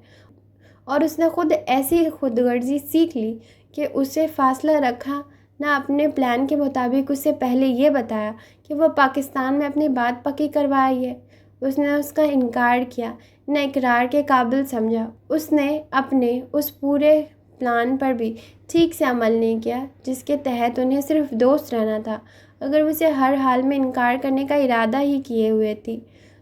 اور اس نے خود ایسی خود غرضی سیکھ لی کہ اسے فاصلہ رکھا، نہ اپنے پلان کے مطابق اسے پہلے یہ بتایا کہ وہ پاکستان میں اپنی بات پکی کروائی ہے۔ اس نے اس کا انکار کیا، نہ اقرار کے قابل سمجھا۔ اس نے اپنے اس پورے پلان پر بھی ٹھیک سے عمل نہیں کیا جس کے تحت انہیں صرف دوست رہنا تھا۔ اگر اسے ہر حال میں انکار کرنے کا ارادہ ہی کیے ہوئے تھی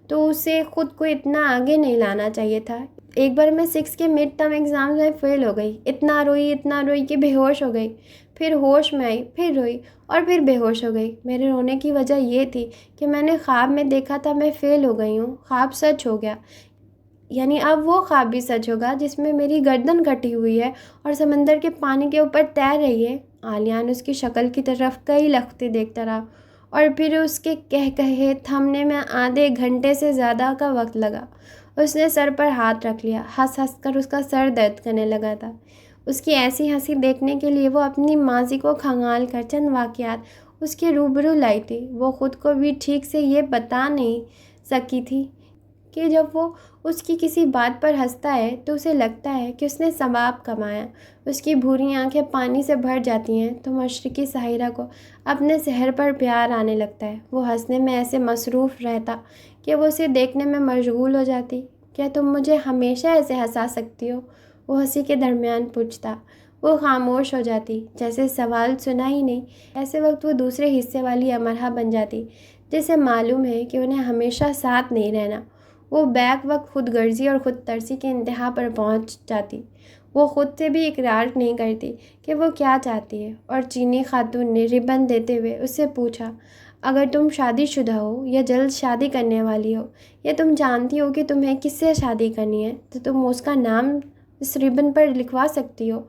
تو اسے خود کو اتنا آگے نہیں لانا چاہیے تھا۔ ایک بار میں 6 کے مڈ ٹرم ایگزامز میں فیل ہو گئی، اتنا روئی کہ بے ہوش ہو گئی، پھر ہوش میں آئی، پھر روئی اور پھر بے ہوش ہو گئی۔ میرے رونے کی وجہ یہ تھی کہ میں نے خواب میں دیکھا تھا میں فیل ہو گئی ہوں، خواب سچ ہو گیا۔ یعنی اب وہ خواب بھی سچ ہوگا جس میں میری گردن کٹی ہوئی ہے اور سمندر کے پانی کے اوپر تیر رہی ہے۔ عالیان اس کی شکل کی طرف کئی لمحے دیکھتا رہا اور پھر اس کے کہے تھمنے میں آدھے گھنٹے سے زیادہ کا وقت لگا۔ اس نے سر پر ہاتھ رکھ لیا، ہنس ہنس کر اس کا سر درد کرنے لگا تھا۔ اس کی ایسی ہنسی دیکھنے کے لیے وہ اپنی ماضی کو کھنگال کر چند واقعات اس کے روبرو لائی تھی۔ وہ خود کو بھی ٹھیک سے یہ بتا نہیں سکی تھی کہ جب وہ اس کی کسی بات پر ہنستا ہے تو اسے لگتا ہے کہ اس نے ثواب کمایا۔ اس کی بھوری آنکھیں پانی سے بھر جاتی ہیں تو مشرقی ساحرہ کو اپنے سحر پر پیار آنے لگتا ہے۔ وہ ہنسنے میں ایسے مصروف رہتا کہ وہ اسے دیکھنے میں مشغول ہو جاتی۔ کیا تم مجھے ہمیشہ ایسے ہنسا سکتی ہو؟ وہ ہنسی کے درمیان پوچھتا۔ وہ خاموش ہو جاتی، جیسے سوال سنا ہی نہیں۔ ایسے وقت وہ دوسرے حصے والی امرا بن جاتی جسے معلوم ہے کہ انہیں ہمیشہ ساتھ نہیں رہنا۔ وہ بیک وقت خود غرضی اور خود ترسی کے انتہا پر پہنچ جاتی۔ وہ خود سے بھی اقرار نہیں کرتی کہ وہ کیا چاہتی ہے، اور چینی خاتون نے ربن دیتے ہوئے اس سے پوچھا، اگر تم شادی شدہ ہو یا جلد شادی کرنے والی ہو یا تم جانتی ہو کہ تمہیں کس سے شادی کرنی ہے تو تم اس کا نام اس ربن پر لکھوا سکتی ہو۔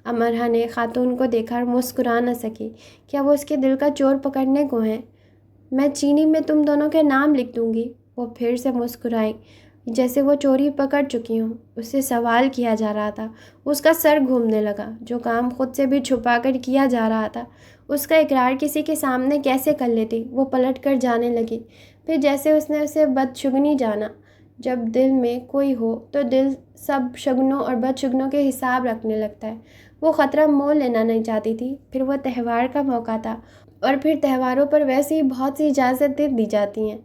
امرا نے خاتون کو دیکھا اور مسکرا نہ سکی۔ کیا وہ اس کے دل کا چور پکڑنے کو ہیں؟ میں چینی میں تم دونوں کے نام لکھ دوں گی۔ وہ پھر سے مسکرائی جیسے وہ چوری پکڑ چکی ہوں۔ اس سے سوال کیا جا رہا تھا۔ اس کا سر گھومنے لگا۔ جو کام خود سے بھی چھپا کر کیا جا رہا تھا، اس کا اقرار کسی کے سامنے کیسے کر لیتی؟ وہ پلٹ کر جانے لگی۔ پھر جیسے اس نے اسے بدشگنی جانا۔ جب دل میں کوئی ہو تو دل سب شگنوں اور بدشگنوں کے حساب رکھنے لگتا ہے۔ وہ خطرہ مول لینا نہیں چاہتی تھی۔ پھر وہ تہوار کا موقع تھا، اور پھر تہواروں پر ویسے ہی بہت سی اجازتیں دی جاتی ہیں،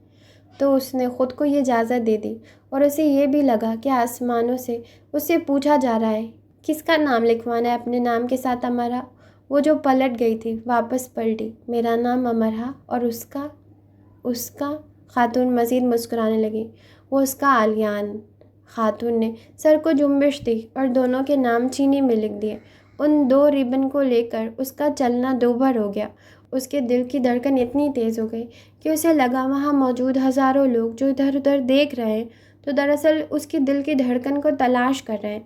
تو اس نے خود کو یہ اجازت دے دی۔ اور اسے یہ بھی لگا کہ آسمانوں سے اس سے پوچھا جا رہا ہے، کس کا نام لکھوانا ہے اپنے نام کے ساتھ امرا؟ وہ جو پلٹ گئی تھی واپس پلٹی۔ میرا نام امرا اور اس کا خاتون مزید مسکرانے لگی۔ وہ اس کا عالیان۔ خاتون نے سر کو جنبش دی اور دونوں کے نام چینی میں لکھ دیے۔ ان دو ربن کو لے کر اس کا چلنا دوبھر ہو گیا۔ اس کے دل کی دھڑکن اتنی تیز ہو گئی کہ اسے لگا وہاں موجود ہزاروں لوگ جو ادھر ادھر دیکھ رہے ہیں تو دراصل اس کی دل کی دھڑکن کو تلاش کر رہے ہیں،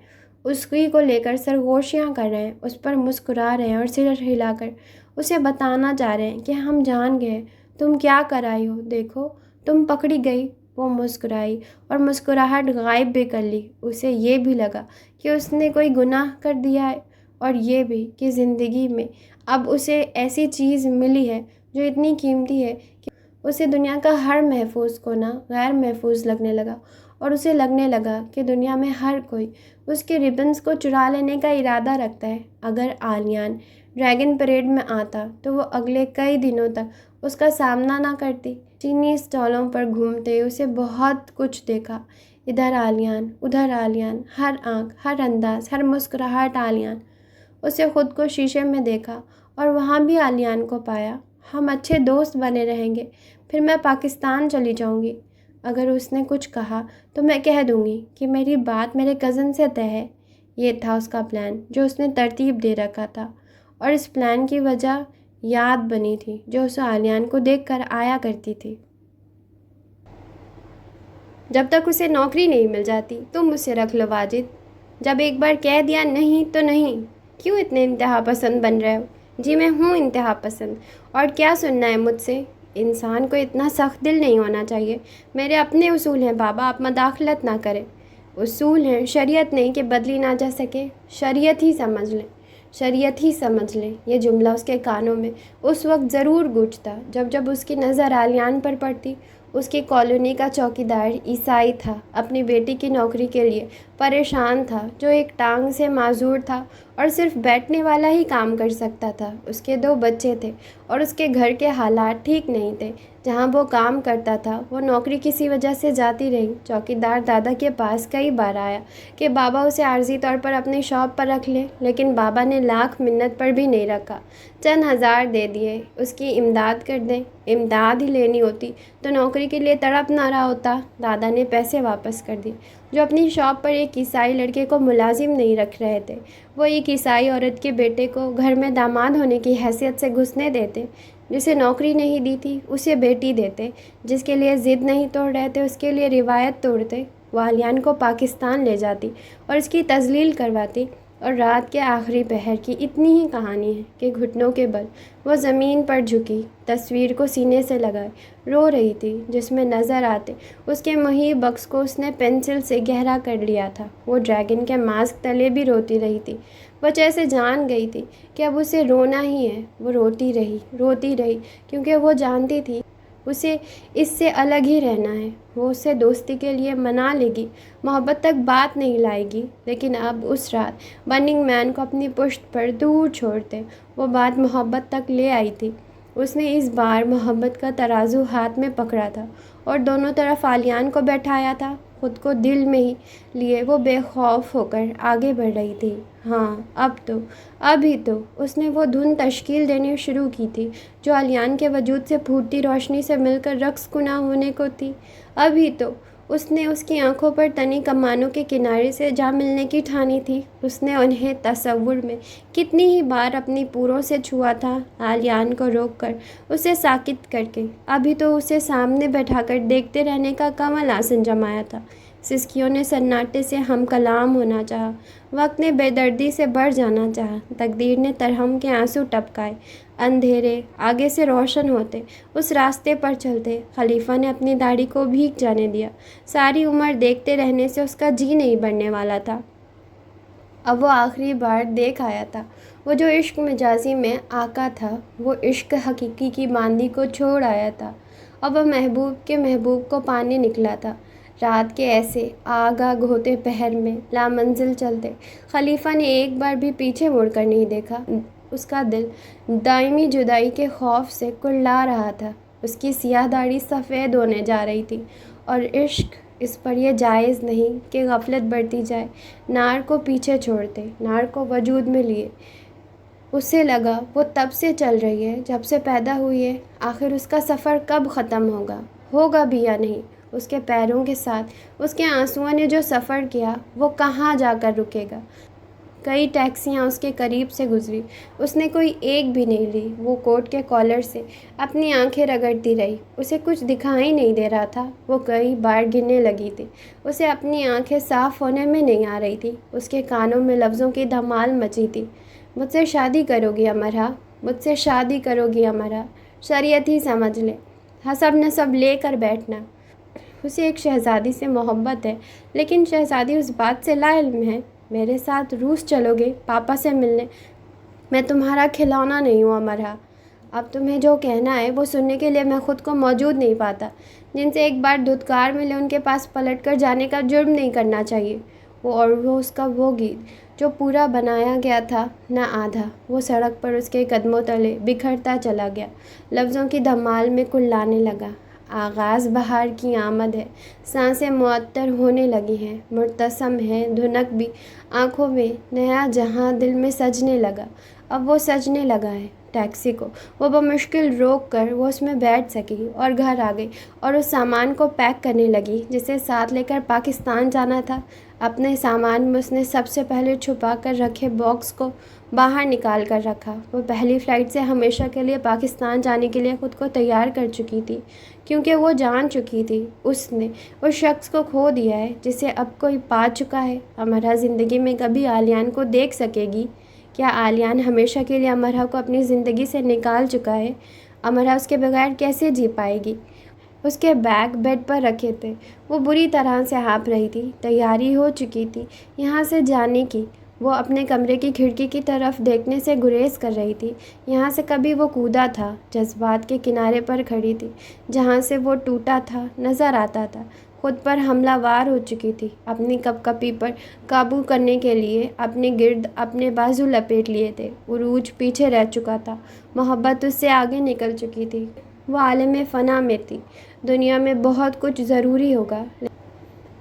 اس کی کو لے کر سرگوشیاں کر رہے ہیں، اس پر مسکرا رہے ہیں اور سر ہلا کر اسے بتانا چاہ رہے ہیں کہ ہم جان گئے تم کیا کر آئی ہو، دیکھو تم پکڑی گئی۔ وہ مسکرائی اور مسکراہٹ غائب بھی کر لی۔ اسے یہ بھی لگا کہ اس نے کوئی گناہ کر دیا ہے، اور یہ بھی کہ زندگی میں اب اسے ایسی چیز ملی ہے جو اتنی قیمتی ہے کہ اسے دنیا کا ہر محفوظ کونا غیر محفوظ لگنے لگا، اور اسے لگنے لگا کہ دنیا میں ہر کوئی اس کے ربنز کو چرا لینے کا ارادہ رکھتا ہے۔ اگر عالیان ڈریگن پریڈ میں آتا تو وہ اگلے کئی دنوں تک اس کا سامنا نہ کرتی۔ چینی اسٹالوں پر گھومتے اسے بہت کچھ دیکھا، ادھر عالیان ادھر عالیان، ہر آنکھ، ہر انداز، ہر مسکراہٹ عالیان۔ اسے خود کو شیشے میں دیکھا اور وہاں بھی عالیان کو پایا۔ ہم اچھے دوست بنے رہیں گے، پھر میں پاکستان چلی جاؤں گی۔ اگر اس نے کچھ کہا تو میں کہہ دوں گی کہ میری بات میرے کزن سے طے ہے۔ یہ تھا اس کا پلان جو اس نے ترتیب دے رکھا تھا، اور اس پلان کی وجہ یاد بنی تھی جو اسے عالیان کو دیکھ کر آیا کرتی تھی۔ جب تک اسے نوکری نہیں مل جاتی تم اسے رکھ لو واجد۔ جب ایک بار کہہ دیا نہیں تو نہیں۔ کیوں اتنے انتہا پسند بن رہے ہو؟ جی میں ہوں انتہا پسند، اور کیا سننا ہے مجھ سے؟ انسان کو اتنا سخت دل نہیں ہونا چاہیے۔ میرے اپنے اصول ہیں بابا، آپ مداخلت نہ کریں۔ اصول ہیں، شریعت نہیں کہ بدلی نہ جا سکے۔ شریعت ہی سمجھ لیں، شریعت ہی سمجھ لیں۔ یہ جملہ اس کے کانوں میں اس وقت ضرور گونجتا جب اس کی نظر عالیان پر پڑتی۔ اس کی کالونی کا چوکیدار عیسائی تھا، اپنی بیٹی کی نوکری کے لیے پریشان تھا، جو ایک ٹانگ سے معذور تھا اور صرف بیٹھنے والا ہی کام کر سکتا تھا۔ اس کے 2 بچے تھے اور اس کے گھر کے حالات ٹھیک نہیں تھے۔ جہاں وہ کام کرتا تھا وہ نوکری کسی وجہ سے جاتی رہی۔ چوکیدار دادا کے پاس کئی بار آیا کہ بابا اسے عارضی طور پر اپنی شاپ پر رکھ لیں، لیکن بابا نے لاکھ منت پر بھی نہیں رکھا۔ چند ہزار دے دیے، اس کی امداد کر دیں۔ امداد ہی لینی ہوتی تو نوکری کے لیے تڑپ نہ رہا ہوتا۔ دادا نے پیسے واپس کر دیے جو اپنی شاپ پر ایک عیسائی لڑکے کو ملازم نہیں رکھ رہے تھے۔ وہ ایک عیسائی عورت کے بیٹے کو گھر میں داماد ہونے کی حیثیت سے گھسنے دیتے۔ جسے نوکری نہیں دی تھی اسے بیٹی دیتے۔ جس کے لیے ضد نہیں توڑ رہے تھے اس کے لیے روایت توڑتے۔ وہ آلیان کو پاکستان لے جاتی اور اس کی تذلیل کرواتی، اور رات کے آخری پہر کی اتنی ہی کہانی ہے کہ گھٹنوں کے بل وہ زمین پر جھکی، تصویر کو سینے سے لگائے رو رہی تھی، جس میں نظر آتے اس کے محیب بکس کو اس نے پینسل سے گہرا کر لیا تھا۔ وہ ڈریگن کے ماسک تلے بھی روتی رہی تھی، وہ جیسے جان گئی تھی کہ اب اسے رونا ہی ہے۔ وہ روتی رہی کیونکہ وہ جانتی تھی اسے اس سے الگ ہی رہنا ہے۔ وہ اسے دوستی کے لیے منا لے گی، محبت تک بات نہیں لائے گی، لیکن اب اس رات برننگ مین کو اپنی پشت پر دور چھوڑتے وہ بات محبت تک لے آئی تھی۔ اس نے اس بار محبت کا ترازو ہاتھ میں پکڑا تھا اور دونوں طرف آلیان کو بیٹھایا تھا، خود کو دل میں ہی لیے وہ بے خوف ہو کر آگے بڑھ رہی تھی۔ ہاں، ابھی تو اس نے وہ دھن تشکیل دینی شروع کی تھی جو آلیان کے وجود سے پھوٹتی روشنی سے مل کر رقص کناں ہونے کو تھی۔ ابھی تو اس نے اس کی آنکھوں پر تنی کمانوں کے کنارے سے جا ملنے کی ٹھانی تھی۔ اس نے انہیں تصور میں کتنی ہی بار اپنی پوروں سے چھوا تھا، آلیان کو روک کر، اسے ساکت کر کے۔ ابھی تو اسے سامنے بیٹھا کر دیکھتے رہنے کا کمل آسن جمایا تھا۔ سسکیوں نے سناٹے سے ہم کلام ہونا چاہا، وقت نے بے دردی سے بڑھ جانا چاہا، تقدیر نے ترہم کے آنسو ٹپکائے۔ اندھیرے آگے سے روشن ہوتے اس راستے پر چلتے، خلیفہ نے اپنی داڑھی کو بھیگ جانے دیا۔ ساری عمر دیکھتے رہنے سے اس کا جی نہیں بڑھنے والا تھا۔ اب وہ آخری بار دیکھ آیا تھا، وہ جو عشق مجازی میں آقا تھا، وہ عشق حقیقی کی باندی کو چھوڑ آیا تھا۔ اب وہ محبوب کے محبوب کو پانے نکلا تھا۔ رات کے ایسے آگ آگ ہوتے پہر میں لامنزل چلتے، خلیفہ نے ایک بار بھی پیچھے مڑ کر نہیں دیکھا۔ اس کا دل دائمی جدائی کے خوف سے کرلا رہا تھا۔ اس کی سیاہ داڑھی سفید ہونے جا رہی تھی، اور عشق اس پر یہ جائز نہیں کہ غفلت برتی جائے۔ نار کو پیچھے چھوڑتے، نار کو وجود میں لیے، اسے لگا وہ تب سے چل رہی ہے جب سے پیدا ہوئی ہے۔ آخر اس کا سفر کب ختم ہوگا بھی یا نہیں؟ اس کے پیروں کے ساتھ اس کے آنسوؤں نے جو سفر کیا، وہ کہاں جا کر رکے گا؟ کئی ٹیکسیاں اس کے قریب سے گزری، اس نے کوئی ایک بھی نہیں لی۔ وہ کوٹ کے کالر سے اپنی آنکھیں رگڑتی رہی، اسے کچھ دکھائی نہیں دے رہا تھا۔ وہ کئی بار گننے لگی تھی، اسے اپنی آنکھیں صاف ہونے میں نہیں آ رہی تھی۔ اس کے کانوں میں لفظوں کی دھمال مچی تھی، مجھ سے شادی کرو گی امرا، مجھ سے شادی کرو گی امرا، شریعت ہی سمجھ لے، حسب نسب لے کر بیٹھنا۔ اسے ایک شہزادی سے محبت ہے، لیکن شہزادی اس بات سے لا علم ہے۔ میرے ساتھ روس چلو گے پاپا سے ملنے؟ میں تمہارا کھلونا نہیں ہوں امرا، اب تمہیں جو کہنا ہے وہ سننے کے لیے میں خود کو موجود نہیں پاتا۔ جن سے ایک بار دھتکار ملے ان کے پاس پلٹ کر جانے کا جرم نہیں کرنا چاہیے۔ وہ اس کا وہ گیت جو پورا بنایا گیا تھا، نہ آدھا، وہ سڑک پر اس کے قدموں تلے بکھرتا چلا گیا، لفظوں کی دھمال میں کللانے لگا۔ آغاز بہار کی آمد ہے، سانسیں معطر ہونے لگی ہیں، مرتسم ہے دھنک بھی آنکھوں میں، نیا جہاں دل میں سجنے لگا۔ اب وہ سجنے لگا ہے۔ ٹیکسی کو وہ بمشکل روک کر وہ اس میں بیٹھ سکی اور گھر آ گئی اور اس سامان کو پیک کرنے لگی جسے ساتھ لے کر پاکستان جانا تھا۔ اپنے سامان میں اس نے سب سے پہلے چھپا کر رکھے باکس کو باہر نکال کر رکھا۔ وہ پہلی فلائٹ سے ہمیشہ کے لیے پاکستان جانے کے لیے خود کو تیار کر چکی تھی، کیونکہ وہ جان چکی تھی اس نے اس شخص کو کھو دیا ہے جسے اب کوئی پا چکا ہے۔ امرا زندگی میں کبھی آلیان کو دیکھ سکے گی کیا؟ آلیان ہمیشہ کے لیے امرا کو اپنی زندگی سے نکال چکا ہے۔ امرا اس کے بغیر کیسے جی پائے گی؟ اس کے بیگ بیڈ پر رکھے تھے، وہ بری طرح سے ہانپ رہی تھی۔ تیاری ہو چکی تھی یہاں سے جانے کی، وہ اپنے کمرے کی کھڑکی کی طرف دیکھنے سے گریز کر رہی تھی۔ یہاں سے کبھی وہ کودا تھا، جذبات کے کنارے پر کھڑی تھی، جہاں سے وہ ٹوٹا تھا نظر آتا تھا۔ خود پر حملہ وار ہو چکی تھی، اپنی کپ کپی پر قابو کرنے کے لیے اپنے گرد اپنے بازو لپیٹ لیے تھے۔ عروج پیچھے رہ چکا تھا، محبت اس سے آگے نکل چکی تھی۔ وہ عالم فنا میں تھی، دنیا میں بہت کچھ ضروری ہوگا،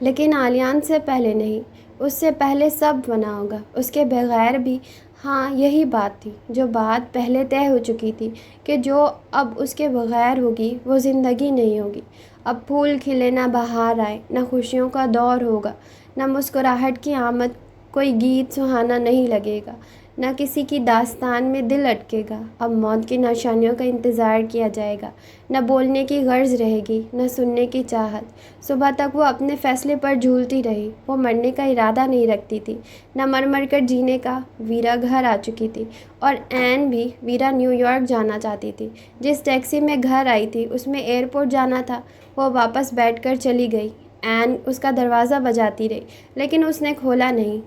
لیکن آلیان سے پہلے نہیں، اس سے پہلے سب فنا ہوگا، اس کے بغیر بھی۔ ہاں، یہی بات تھی، جو بات پہلے طے ہو چکی تھی کہ جو اب اس کے بغیر ہوگی وہ زندگی نہیں ہوگی۔ اب پھول کھلے نہ بہار آئے، نہ خوشیوں کا دور ہوگا، نہ مسکراہٹ کی آمد، کوئی گیت سہانا نہیں لگے گا، نہ کسی کی داستان میں دل اٹکے گا۔ اب موت کی نشانیوں کا انتظار کیا جائے گا، نہ بولنے کی غرض رہے گی، نہ سننے کی چاہت۔ صبح تک وہ اپنے فیصلے پر جھولتی رہی۔ وہ مرنے کا ارادہ نہیں رکھتی تھی، نہ مر مر کر جینے کا۔ ویرا گھر آ چکی تھی اور این بھی۔ ویرا نیو یارک جانا چاہتی تھی۔ جس ٹیکسی میں گھر آئی تھی اس میں ایئرپورٹ جانا تھا۔ وہ واپس بیٹھ کر چلی گئی۔ این اس کا دروازہ بجاتی رہی لیکن اس نے کھولا نہیں۔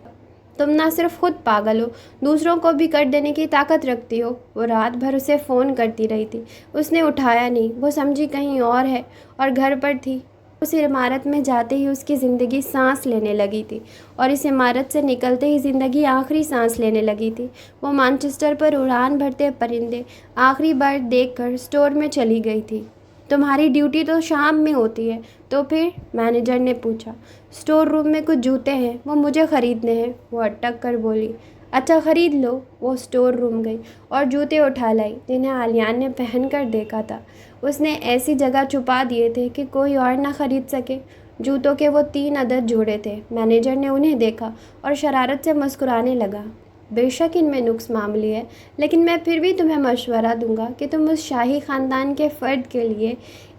تم نہ صرف خود پاگل ہو، دوسروں کو بھی کر دینے کی طاقت رکھتی ہو۔ وہ رات بھر اسے فون کرتی رہی تھی، اس نے اٹھایا نہیں۔ وہ سمجھی کہیں اور ہے اور گھر پر تھی۔ اس عمارت میں جاتے ہی اس کی زندگی سانس لینے لگی تھی اور اس عمارت سے نکلتے ہی زندگی آخری سانس لینے لگی تھی۔ وہ مانچسٹر پر اڑان بھرتے پرندے آخری بار دیکھ کر اسٹور میں چلی گئی تھی۔ تمہاری ڈیوٹی تو شام میں ہوتی ہے، تو پھر؟ مینیجر نے پوچھا۔ اسٹور روم میں کچھ جوتے ہیں، وہ مجھے خریدنے ہیں، وہ اٹک کر بولی۔ اچھا خرید لو۔ وہ اسٹور روم گئی اور جوتے اٹھا لائی جنہیں عالیان نے پہن کر دیکھا تھا۔ اس نے ایسی جگہ چھپا دیے تھے کہ کوئی اور نہ خرید سکے۔ جوتوں کے وہ 3 عدد جوڑے تھے۔ مینیجر نے انہیں دیکھا اور شرارت سے مسکرانے لگا۔ بے شک ان میں نقص معمولی ہے، لیکن میں پھر بھی تمہیں مشورہ دوں گا کہ تم اس شاہی خاندان کے فرد کے لیے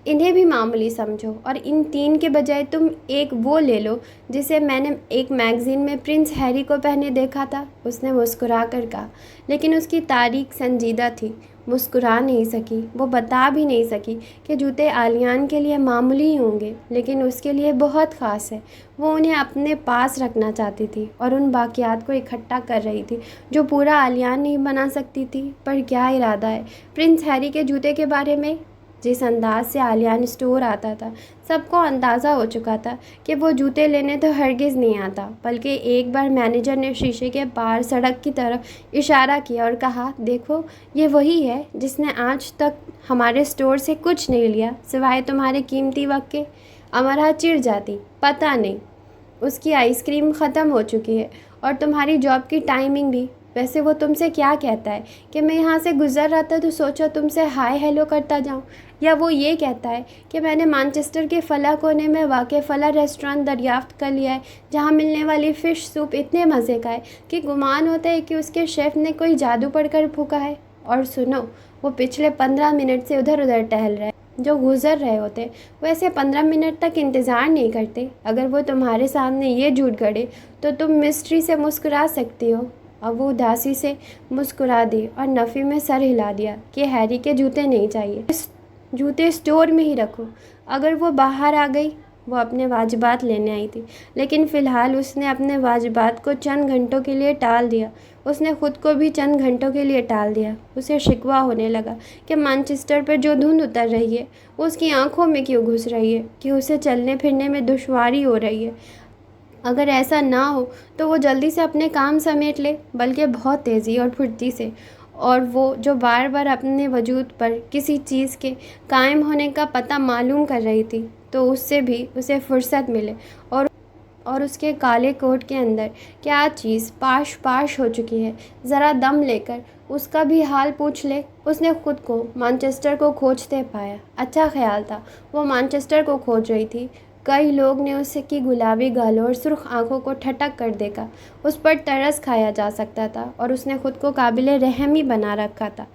انہیں بھی معمولی سمجھو، اور ان 3 کے بجائے تم ایک وہ لے لو جسے میں نے ایک میگزین میں پرنس ہیری کو پہنے دیکھا تھا۔ اس نے مسکرا کر کہا، لیکن اس کی تاریخ سنجیدہ تھی۔ مسکرا نہیں سکی۔ وہ بتا بھی نہیں سکی کہ جوتے عالیان کے لیے معمولی ہی ہوں گے، لیکن اس کے لیے بہت خاص ہے۔ وہ انہیں اپنے پاس رکھنا چاہتی تھی اور ان باقیات کو اکٹھا کر رہی تھی جو پورا عالیان نہیں بنا سکتی تھی۔ پر کیا ارادہ ہے پرنس ہیری کے جوتے کے بارے میں؟ جس انداز سے عالیان اسٹور آتا تھا، سب کو اندازہ ہو چکا تھا کہ وہ جوتے لینے تو ہرگز نہیں آتا۔ بلکہ ایک بار مینیجر نے شیشے کے پار سڑک کی طرف اشارہ کیا اور کہا، دیکھو یہ وہی ہے جس نے آج تک ہمارے اسٹور سے کچھ نہیں لیا سوائے تمہارے قیمتی وقت کے۔ امرا چڑ جاتی، پتہ نہیں اس کی آئس کریم ختم ہو چکی ہے اور تمہاری جاب کی ٹائمنگ بھی۔ ویسے وہ تم سے کیا کہتا ہے کہ میں یہاں سے گزر رہا تھا تو سوچا تم سے ہائے ہیلو کرتا جاؤں، یا وہ یہ کہتا ہے کہ میں نے مانچسٹر کے فلاں کونے میں واقع فلاں ریسٹورانٹ دریافت کر لیا ہے جہاں ملنے والی فش سوپ اتنے مزے کا ہے کہ گمان ہوتا ہے کہ اس کے شیف نے کوئی جادو پڑھ کر پھونکا ہے۔ اور سنو، وہ پچھلے 15 منٹ سے ادھر ادھر ٹہل رہے جو گزر رہے ہوتے وہ ایسے 15 منٹ تک انتظار نہیں کرتے۔ اگر وہ تمہارے سامنے یہ جھوٹ گھڑے تو تم مسٹری سے مسکرا سکتی ہو۔ اب وہ اداسی سے مسکرا دی اور نفی میں سر ہلا دیا کہ ہیری کے جوتے نہیں چاہیے، جوتے اسٹور میں ہی رکھو۔ اگر وہ باہر آ گئی، وہ اپنے واجبات لینے آئی تھی، لیکن فی الحال اس نے اپنے واجبات کو چند گھنٹوں کے لیے ٹال دیا۔ اس نے خود کو بھی چند گھنٹوں کے لیے ٹال دیا۔ اسے شکوہ ہونے لگا کہ مانچسٹر پر جو دھند اتر رہی ہے وہ اس کی آنکھوں میں کیوں گھس رہی ہے، کہ اسے چلنے پھرنے میں دشواری ہو رہی ہے۔ اگر ایسا نہ ہو تو وہ جلدی سے اپنے کام سمیٹ لے، بلکہ بہت تیزی اور پھرتی سے، اور وہ جو بار بار اپنے وجود پر کسی چیز کے قائم ہونے کا پتہ معلوم کر رہی تھی تو اس سے بھی اسے فرصت ملے، اور اس کے کالے کوٹ کے اندر کیا چیز پاش پاش ہو چکی ہے، ذرا دم لے کر اس کا بھی حال پوچھ لے۔ اس نے خود کو مانچسٹر کو کھوجتے پایا۔ اچھا خیال تھا، وہ مانچسٹر کو کھوج رہی تھی۔ کئی لوگ نے اس کی گلابی گالوں اور سرخ آنکھوں کو ٹھٹک کر دیکھا۔ اس پر ترس کھایا جا سکتا تھا اور اس نے خود کو قابل رحم ہی بنا رکھا تھا۔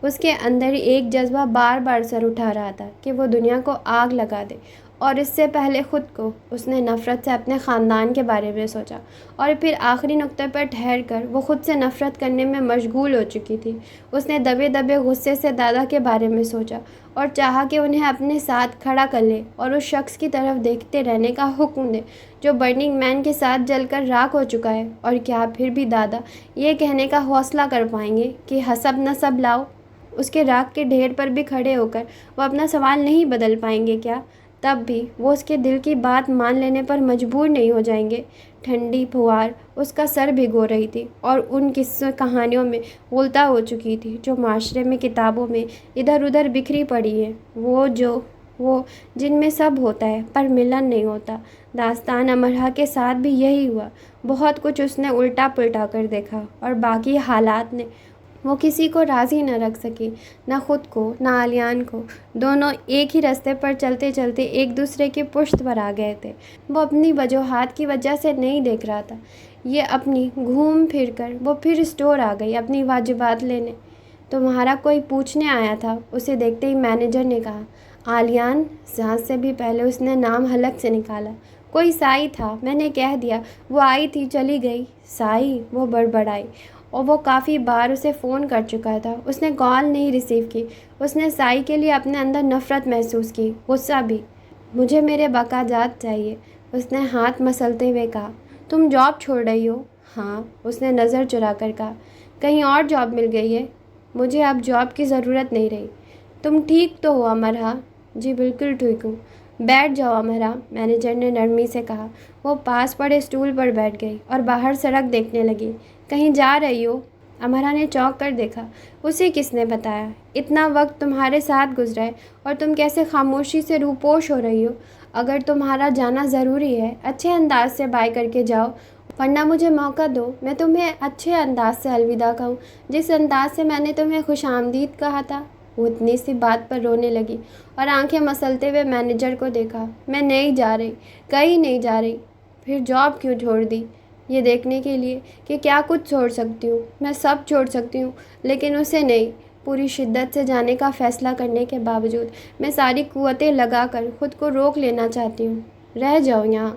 اس کے اندر ایک جذبہ بار بار سر اٹھا رہا تھا کہ وہ دنیا کو آگ لگا دے، اور اس سے پہلے خود کو۔ اس نے نفرت سے اپنے خاندان کے بارے میں سوچا، اور پھر آخری نقطے پر ٹھہر کر وہ خود سے نفرت کرنے میں مشغول ہو چکی تھی۔ اس نے دبے دبے غصے سے دادا کے بارے میں سوچا اور چاہا کہ انہیں اپنے ساتھ کھڑا کر لے اور اس شخص کی طرف دیکھتے رہنے کا حکم دے جو برننگ مین کے ساتھ جل کر راکھ ہو چکا ہے۔ اور کیا پھر بھی دادا یہ کہنے کا حوصلہ کر پائیں گے کہ حسب نسب لاؤ؟ اس کے راکھ کے ڈھیر پر بھی کھڑے ہو کر وہ اپنا سوال نہیں بدل پائیں گے کیا؟ تب بھی وہ اس کے دل کی بات مان لینے پر مجبور نہیں ہو جائیں گے؟ ٹھنڈی پھوار اس کا سر بھگو رہی تھی اور ان قصوں کہانیوں میں غلطہ ہو چکی تھی جو معاشرے میں کتابوں میں ادھر ادھر بکھری پڑی ہیں، وہ جن میں سب ہوتا ہے پر ملن نہیں ہوتا۔ داستان امرا کے ساتھ بھی یہی ہوا۔ بہت کچھ اس نے الٹا پلٹا کر دیکھا اور باقی حالات نے وہ کسی کو راضی نہ رکھ سکی، نہ خود کو نہ علیان کو۔ دونوں ایک ہی راستے پر چلتے چلتے ایک دوسرے کی پشت پر آ گئے تھے۔ وہ اپنی وجوہات کی وجہ سے نہیں دیکھ رہا تھا، یہ اپنی گھوم پھر کر وہ پھر اسٹور آ گئی اپنی واجبات لینے۔ تمہارا کوئی پوچھنے آیا تھا؟ اسے دیکھتے ہی مینیجر نے کہا۔ علیان سانس سے بھی پہلے اس نے نام حلق سے نکالا۔ کوئی سائی تھا، میں نے کہہ دیا، وہ آئی تھی چلی گئی۔ سائی؟ وہ بڑبڑائی، اور وہ کافی بار اسے فون کر چکا تھا، اس نے کال نہیں ریسیو کی۔ اس نے سائی کے لیے اپنے اندر نفرت محسوس کی، غصہ بھی۔ مجھے میرے بقا جات چاہیے، اس نے ہاتھ مسلتے ہوئے کہا۔ تم جاب چھوڑ رہی ہو؟ ہاں، اس نے نظر چرا کر کہا۔ کہیں اور جاب مل گئی ہے؟ مجھے اب جاب کی ضرورت نہیں رہی۔ تم ٹھیک تو ہو امرا؟ جی بالکل ٹھیک ہوں۔ بیٹھ جاؤ امرا، مینیجر نے نرمی سے کہا۔ وہ پاس پڑے اسٹول پر بیٹھ گئی اور باہر سڑک دیکھنے لگی۔ کہیں جا رہی ہو؟ امرا نے چونک کر دیکھا۔ اسے کس نے بتایا؟ اتنا وقت تمہارے ساتھ گزرا ہے اور تم کیسے خاموشی سے روپوش ہو رہی ہو؟ اگر تمہارا جانا ضروری ہے، اچھے انداز سے بائے کر کے جاؤ، ورنہ مجھے موقع دو میں تمہیں اچھے انداز سے الوداع کہوں، جس انداز سے میں نے تمہیں خوش آمدید کہا تھا۔ وہ اتنی سی بات پر رونے لگی اور آنکھیں مسلتے ہوئے مینیجر کو دیکھا۔ میں نہیں جا رہی، کہیں نہیں جا رہی۔ پھر جاب کیوں چھوڑ دی؟ یہ دیکھنے کے لیے کہ کیا کچھ چھوڑ سکتی ہوں۔ میں سب چھوڑ سکتی ہوں، لیکن اسے نہیں۔ پوری شدت سے جانے کا فیصلہ کرنے کے باوجود میں ساری قوتیں لگا کر خود کو روک لینا چاہتی ہوں۔ رہ جاؤ یہاں،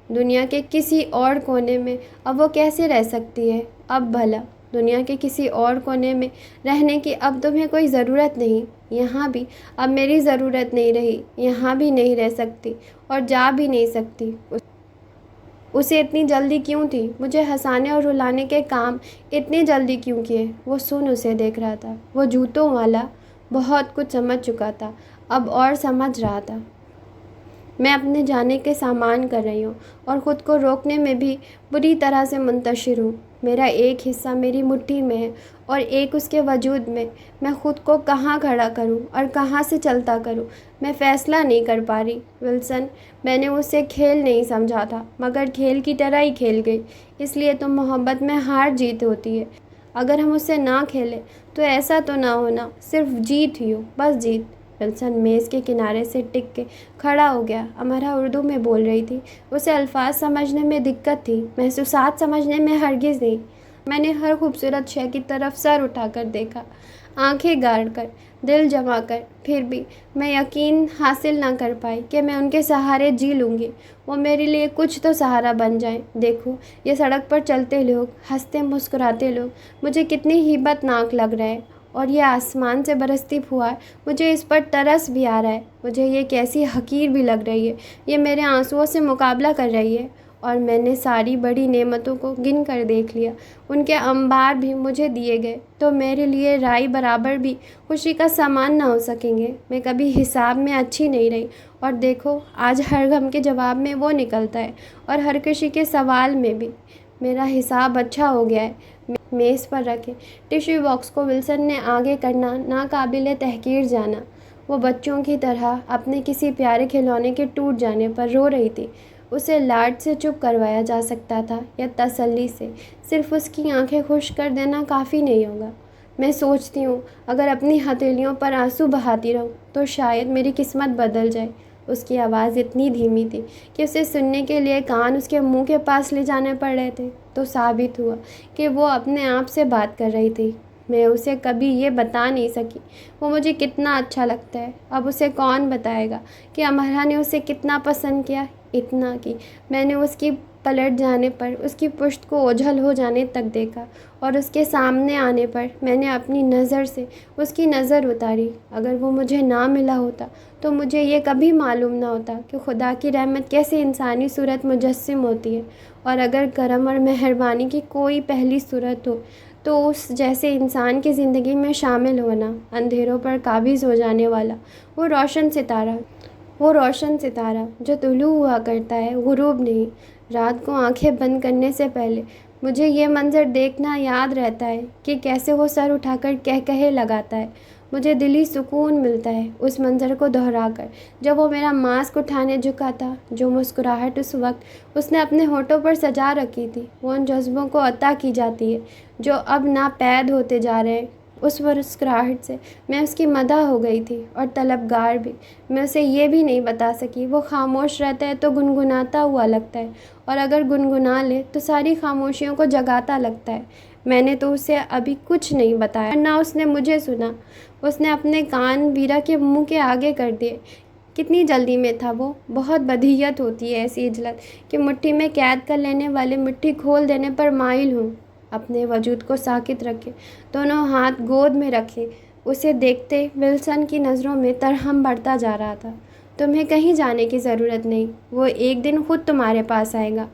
دنیا کے کسی اور کونے میں۔ اب وہ کیسے رہ سکتی ہے؟ اب بھلا دنیا کے کسی اور کونے میں رہنے کی اب تمہیں کوئی ضرورت نہیں۔ یہاں بھی اب میری ضرورت نہیں رہی، یہاں بھی نہیں رہ سکتی اور جا بھی نہیں سکتی۔ اسے اتنی جلدی کیوں تھی؟ مجھے ہنسانے اور رلانے کے کام اتنی جلدی کیوں کیے؟ وہ سن اسے دیکھ رہا تھا۔ وہ جوتوں والا بہت کچھ سمجھ چکا تھا، اب اور سمجھ رہا تھا۔ میں اپنے جانے کے سامان کر رہی ہوں اور خود کو روکنے میں بھی بری طرح سے منتشر ہوں۔ میرا ایک حصہ میری مٹھی میں ہے اور ایک اس کے وجود میں۔ میں خود کو کہاں کھڑا کروں اور کہاں سے چلتا کروں، میں فیصلہ نہیں کر پا رہی۔ ولسن، میں نے اسے کھیل نہیں سمجھا تھا، مگر کھیل کی طرح ہی کھیل گئی۔ اس لیے تو محبت میں ہار جیت ہوتی ہے۔ اگر ہم اسے نہ کھیلیں تو ایسا تو نہ ہونا صرف جیت ہی ہو، بس جیت۔ ولسن میز کے کنارے سے ٹک کے کھڑا ہو گیا۔ امرا اردو میں بول رہی تھی، اسے الفاظ سمجھنے میں دقت تھی، محسوسات سمجھنے میں ہرگز نہیں۔ میں نے ہر خوبصورت شے کی طرف سر اٹھا کر دیکھا، آنکھیں گاڑ کر، دل جما کر، پھر بھی میں یقین حاصل نہ کر پائی کہ میں ان کے سہارے جی لوں گی، وہ میرے لیے کچھ تو سہارا بن جائیں۔ دیکھو یہ سڑک پر چلتے لوگ، ہنستے مسکراتے لوگ مجھے کتنی ہیبت ناک لگ رہے ہیں، اور یہ آسمان سے برستی پھوار، مجھے اس پر ترس بھی آ رہا ہے، مجھے یہ کیسی حقیر بھی لگ رہی ہے، یہ میرے آنسوؤں سے مقابلہ کر رہی ہے۔ اور میں نے ساری بڑی نعمتوں کو گن کر دیکھ لیا، ان کے انبار بھی مجھے دیے گئے تو میرے لیے رائی برابر بھی خوشی کا سامان نہ ہو سکیں گے۔ میں کبھی حساب میں اچھی نہیں رہی، اور دیکھو آج ہر غم کے جواب میں وہ نکلتا ہے، اور ہر خوشی کے سوال میں بھی میرا حساب اچھا ہو گیا ہے۔ میز پر رکھے ٹیشو باکس کو ولسن نے آگے کرنا ناقابل تحقیر جانا۔ وہ بچوں کی طرح اپنے کسی پیارے کھلونے کے ٹوٹ جانے پر رو رہی تھی۔ اسے لاڈ سے چپ کروایا جا سکتا تھا یا تسلی سے، صرف اس کی آنکھیں خشک کر دینا کافی نہیں ہوگا۔ میں سوچتی ہوں اگر اپنی ہتھیلیوں پر آنسو بہاتی رہوں تو شاید میری قسمت بدل جائے۔ اس کی آواز اتنی دھیمی تھی کہ اسے سننے کے لیے کان اس کے منہ کے پاس لے جانے پڑ رہے تھے، تو ثابت ہوا کہ وہ اپنے آپ سے بات کر رہی تھی۔ میں اسے کبھی یہ بتا نہیں سکی وہ مجھے کتنا اچھا لگتا ہے۔ اب اسے کون بتائے گا کہ امرا نے اسے کتنا پسند کیا، اتنا کہ میں نے اس کی پلٹ جانے پر اس کی پشت کو اوجھل ہو جانے تک دیکھا، اور اس کے سامنے آنے پر میں نے اپنی نظر سے اس کی نظر اتاری۔ اگر وہ مجھے نہ ملا ہوتا تو مجھے یہ کبھی معلوم نہ ہوتا کہ خدا کی رحمت کیسے انسانی صورت مجسم ہوتی ہے، اور اگر کرم اور مہربانی کی کوئی پہلی صورت ہو تو اس جیسے انسان کی زندگی میں شامل ہونا، اندھیروں پر قابض ہو جانے والا وہ روشن ستارہ جو طلوع ہوا کرتا ہے، غروب نہیں۔ رات کو آنکھیں بند کرنے سے پہلے مجھے یہ منظر دیکھنا یاد رہتا ہے کہ کیسے وہ سر اٹھا کر کہے لگاتا ہے، مجھے دلی سکون ملتا ہے اس منظر کو دہرا کر، جب وہ میرا ماسک اٹھانے جھکا تھا، جو مسکراہٹ اس وقت اس نے اپنے ہونٹوں پر سجا رکھی تھی، وہ ان جذبوں کو عطا کی جاتی ہے جو اب ناپید ہوتے جا رہے ہیں۔ اس مسکراہٹ سے میں اس کی مداح ہو گئی تھی اور طلبگار بھی۔ میں اسے یہ بھی نہیں بتا سکی، وہ خاموش رہتا ہے تو گنگناتا ہوا لگتا ہے، اور اگر گنگنا لے تو ساری خاموشیوں کو جگاتا لگتا ہے۔ میں نے تو اسے ابھی کچھ نہیں بتایا، اور نہ اس نے مجھے سنا۔ اس نے اپنے کان ویرا کے منہ کے آگے کر دیے۔ کتنی جلدی میں تھا وہ! بہت بدیہیت ہوتی ہے ایسی عجلت کہ مٹھی میں قید کر لینے والے مٹھی کھول دینے پر مائل ہوں۔ اپنے وجود کو ساکت رکھے، دونوں ہاتھ گود میں رکھے، اسے دیکھتے ولسن کی نظروں میں ترہم بڑھتا جا رہا تھا۔ تمہیں کہیں جانے کی ضرورت نہیں، وہ ایک دن خود تمہارے پاس آئے گا۔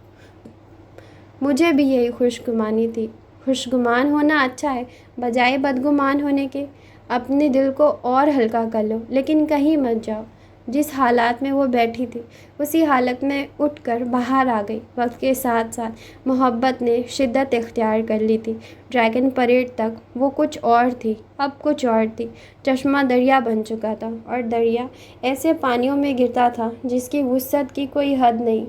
مجھے بھی یہی خوش گمانی تھی۔ خوشگمان ہونا اچھا ہے بجائے بدگمان ہونے کے۔ اپنے دل کو اور ہلکا کر لو، لیکن کہیں مت جاؤ۔ جس حالات میں وہ بیٹھی تھی اسی حالت میں اٹھ کر باہر آ گئی۔ وقت کے ساتھ ساتھ محبت نے شدت اختیار کر لی تھی۔ ڈریگن پریڈ تک وہ کچھ اور تھی، اب کچھ اور تھی۔ چشمہ دریا بن چکا تھا، اور دریا ایسے پانیوں میں گرتا تھا جس کی وسعت کی کوئی حد نہیں۔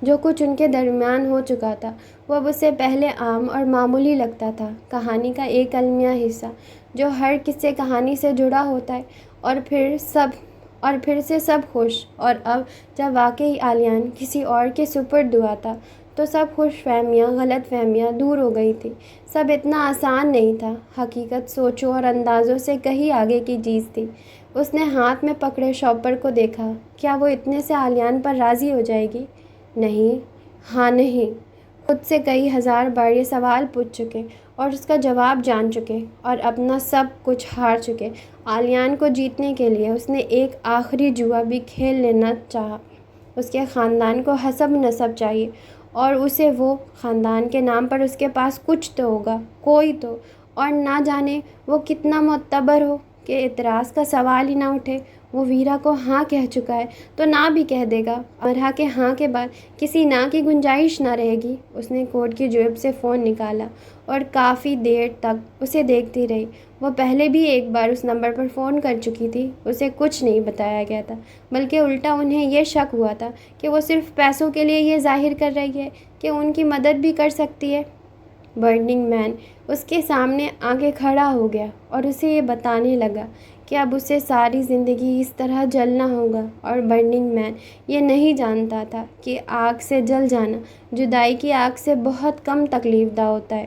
جو کچھ ان کے درمیان ہو چکا تھا وہ اب اسے پہلے عام اور معمولی لگتا تھا، کہانی کا ایک المیہ حصہ جو ہر قصے کہانی سے جڑا ہوتا ہے، اور پھر سے سب خوش۔ اور اب جب واقعی عالیان کسی اور کے سپرد ہوا تھا تو سب خوش فہمیاں، غلط فہمیاں دور ہو گئی تھی۔ سب اتنا آسان نہیں تھا، حقیقت سوچوں اور اندازوں سے کہیں آگے کی چیز تھی۔ اس نے ہاتھ میں پکڑے شاپر کو دیکھا۔ کیا وہ اتنے سے عالیان پر راضی ہو جائے گی؟ نہیں، ہاں نہیں۔ خود سے کئی ہزار بار یہ سوال پوچھ چکے اور اس کا جواب جان چکے، اور اپنا سب کچھ ہار چکے۔ عالیان کو جیتنے کے لیے اس نے ایک آخری جوا بھی کھیل لینا چاہا۔ اس کے خاندان کو حسب نسب چاہیے، اور اسے وہ خاندان کے نام پر اس کے پاس کچھ تو ہوگا، کوئی تو، اور نہ جانے وہ کتنا معتبر ہو کہ اعتراض کا سوال ہی نہ اٹھے۔ وہ ویرا کو ہاں کہہ چکا ہے تو نہ بھی کہہ دے گا۔ مرحا کے ہاں کے بعد کسی نہ کی گنجائش نہ رہے گی۔ اس نے کوٹ کی جیب سے فون نکالا اور کافی دیر تک اسے دیکھتی رہی۔ وہ پہلے بھی ایک بار اس نمبر پر فون کر چکی تھی۔ اسے کچھ نہیں بتایا گیا تھا، بلکہ الٹا انہیں یہ شک ہوا تھا کہ وہ صرف پیسوں کے لیے یہ ظاہر کر رہی ہے کہ ان کی مدد بھی کر سکتی ہے۔ برننگ مین اس کے سامنے آگے کھڑا ہو گیا اور اسے یہ بتانے لگا کہ اب اسے ساری زندگی اس طرح جلنا ہوگا، اور برننگ مین یہ نہیں جانتا تھا کہ آگ سے جل جانا جدائی کی آگ سے بہت کم تکلیف دہ ہوتا ہے۔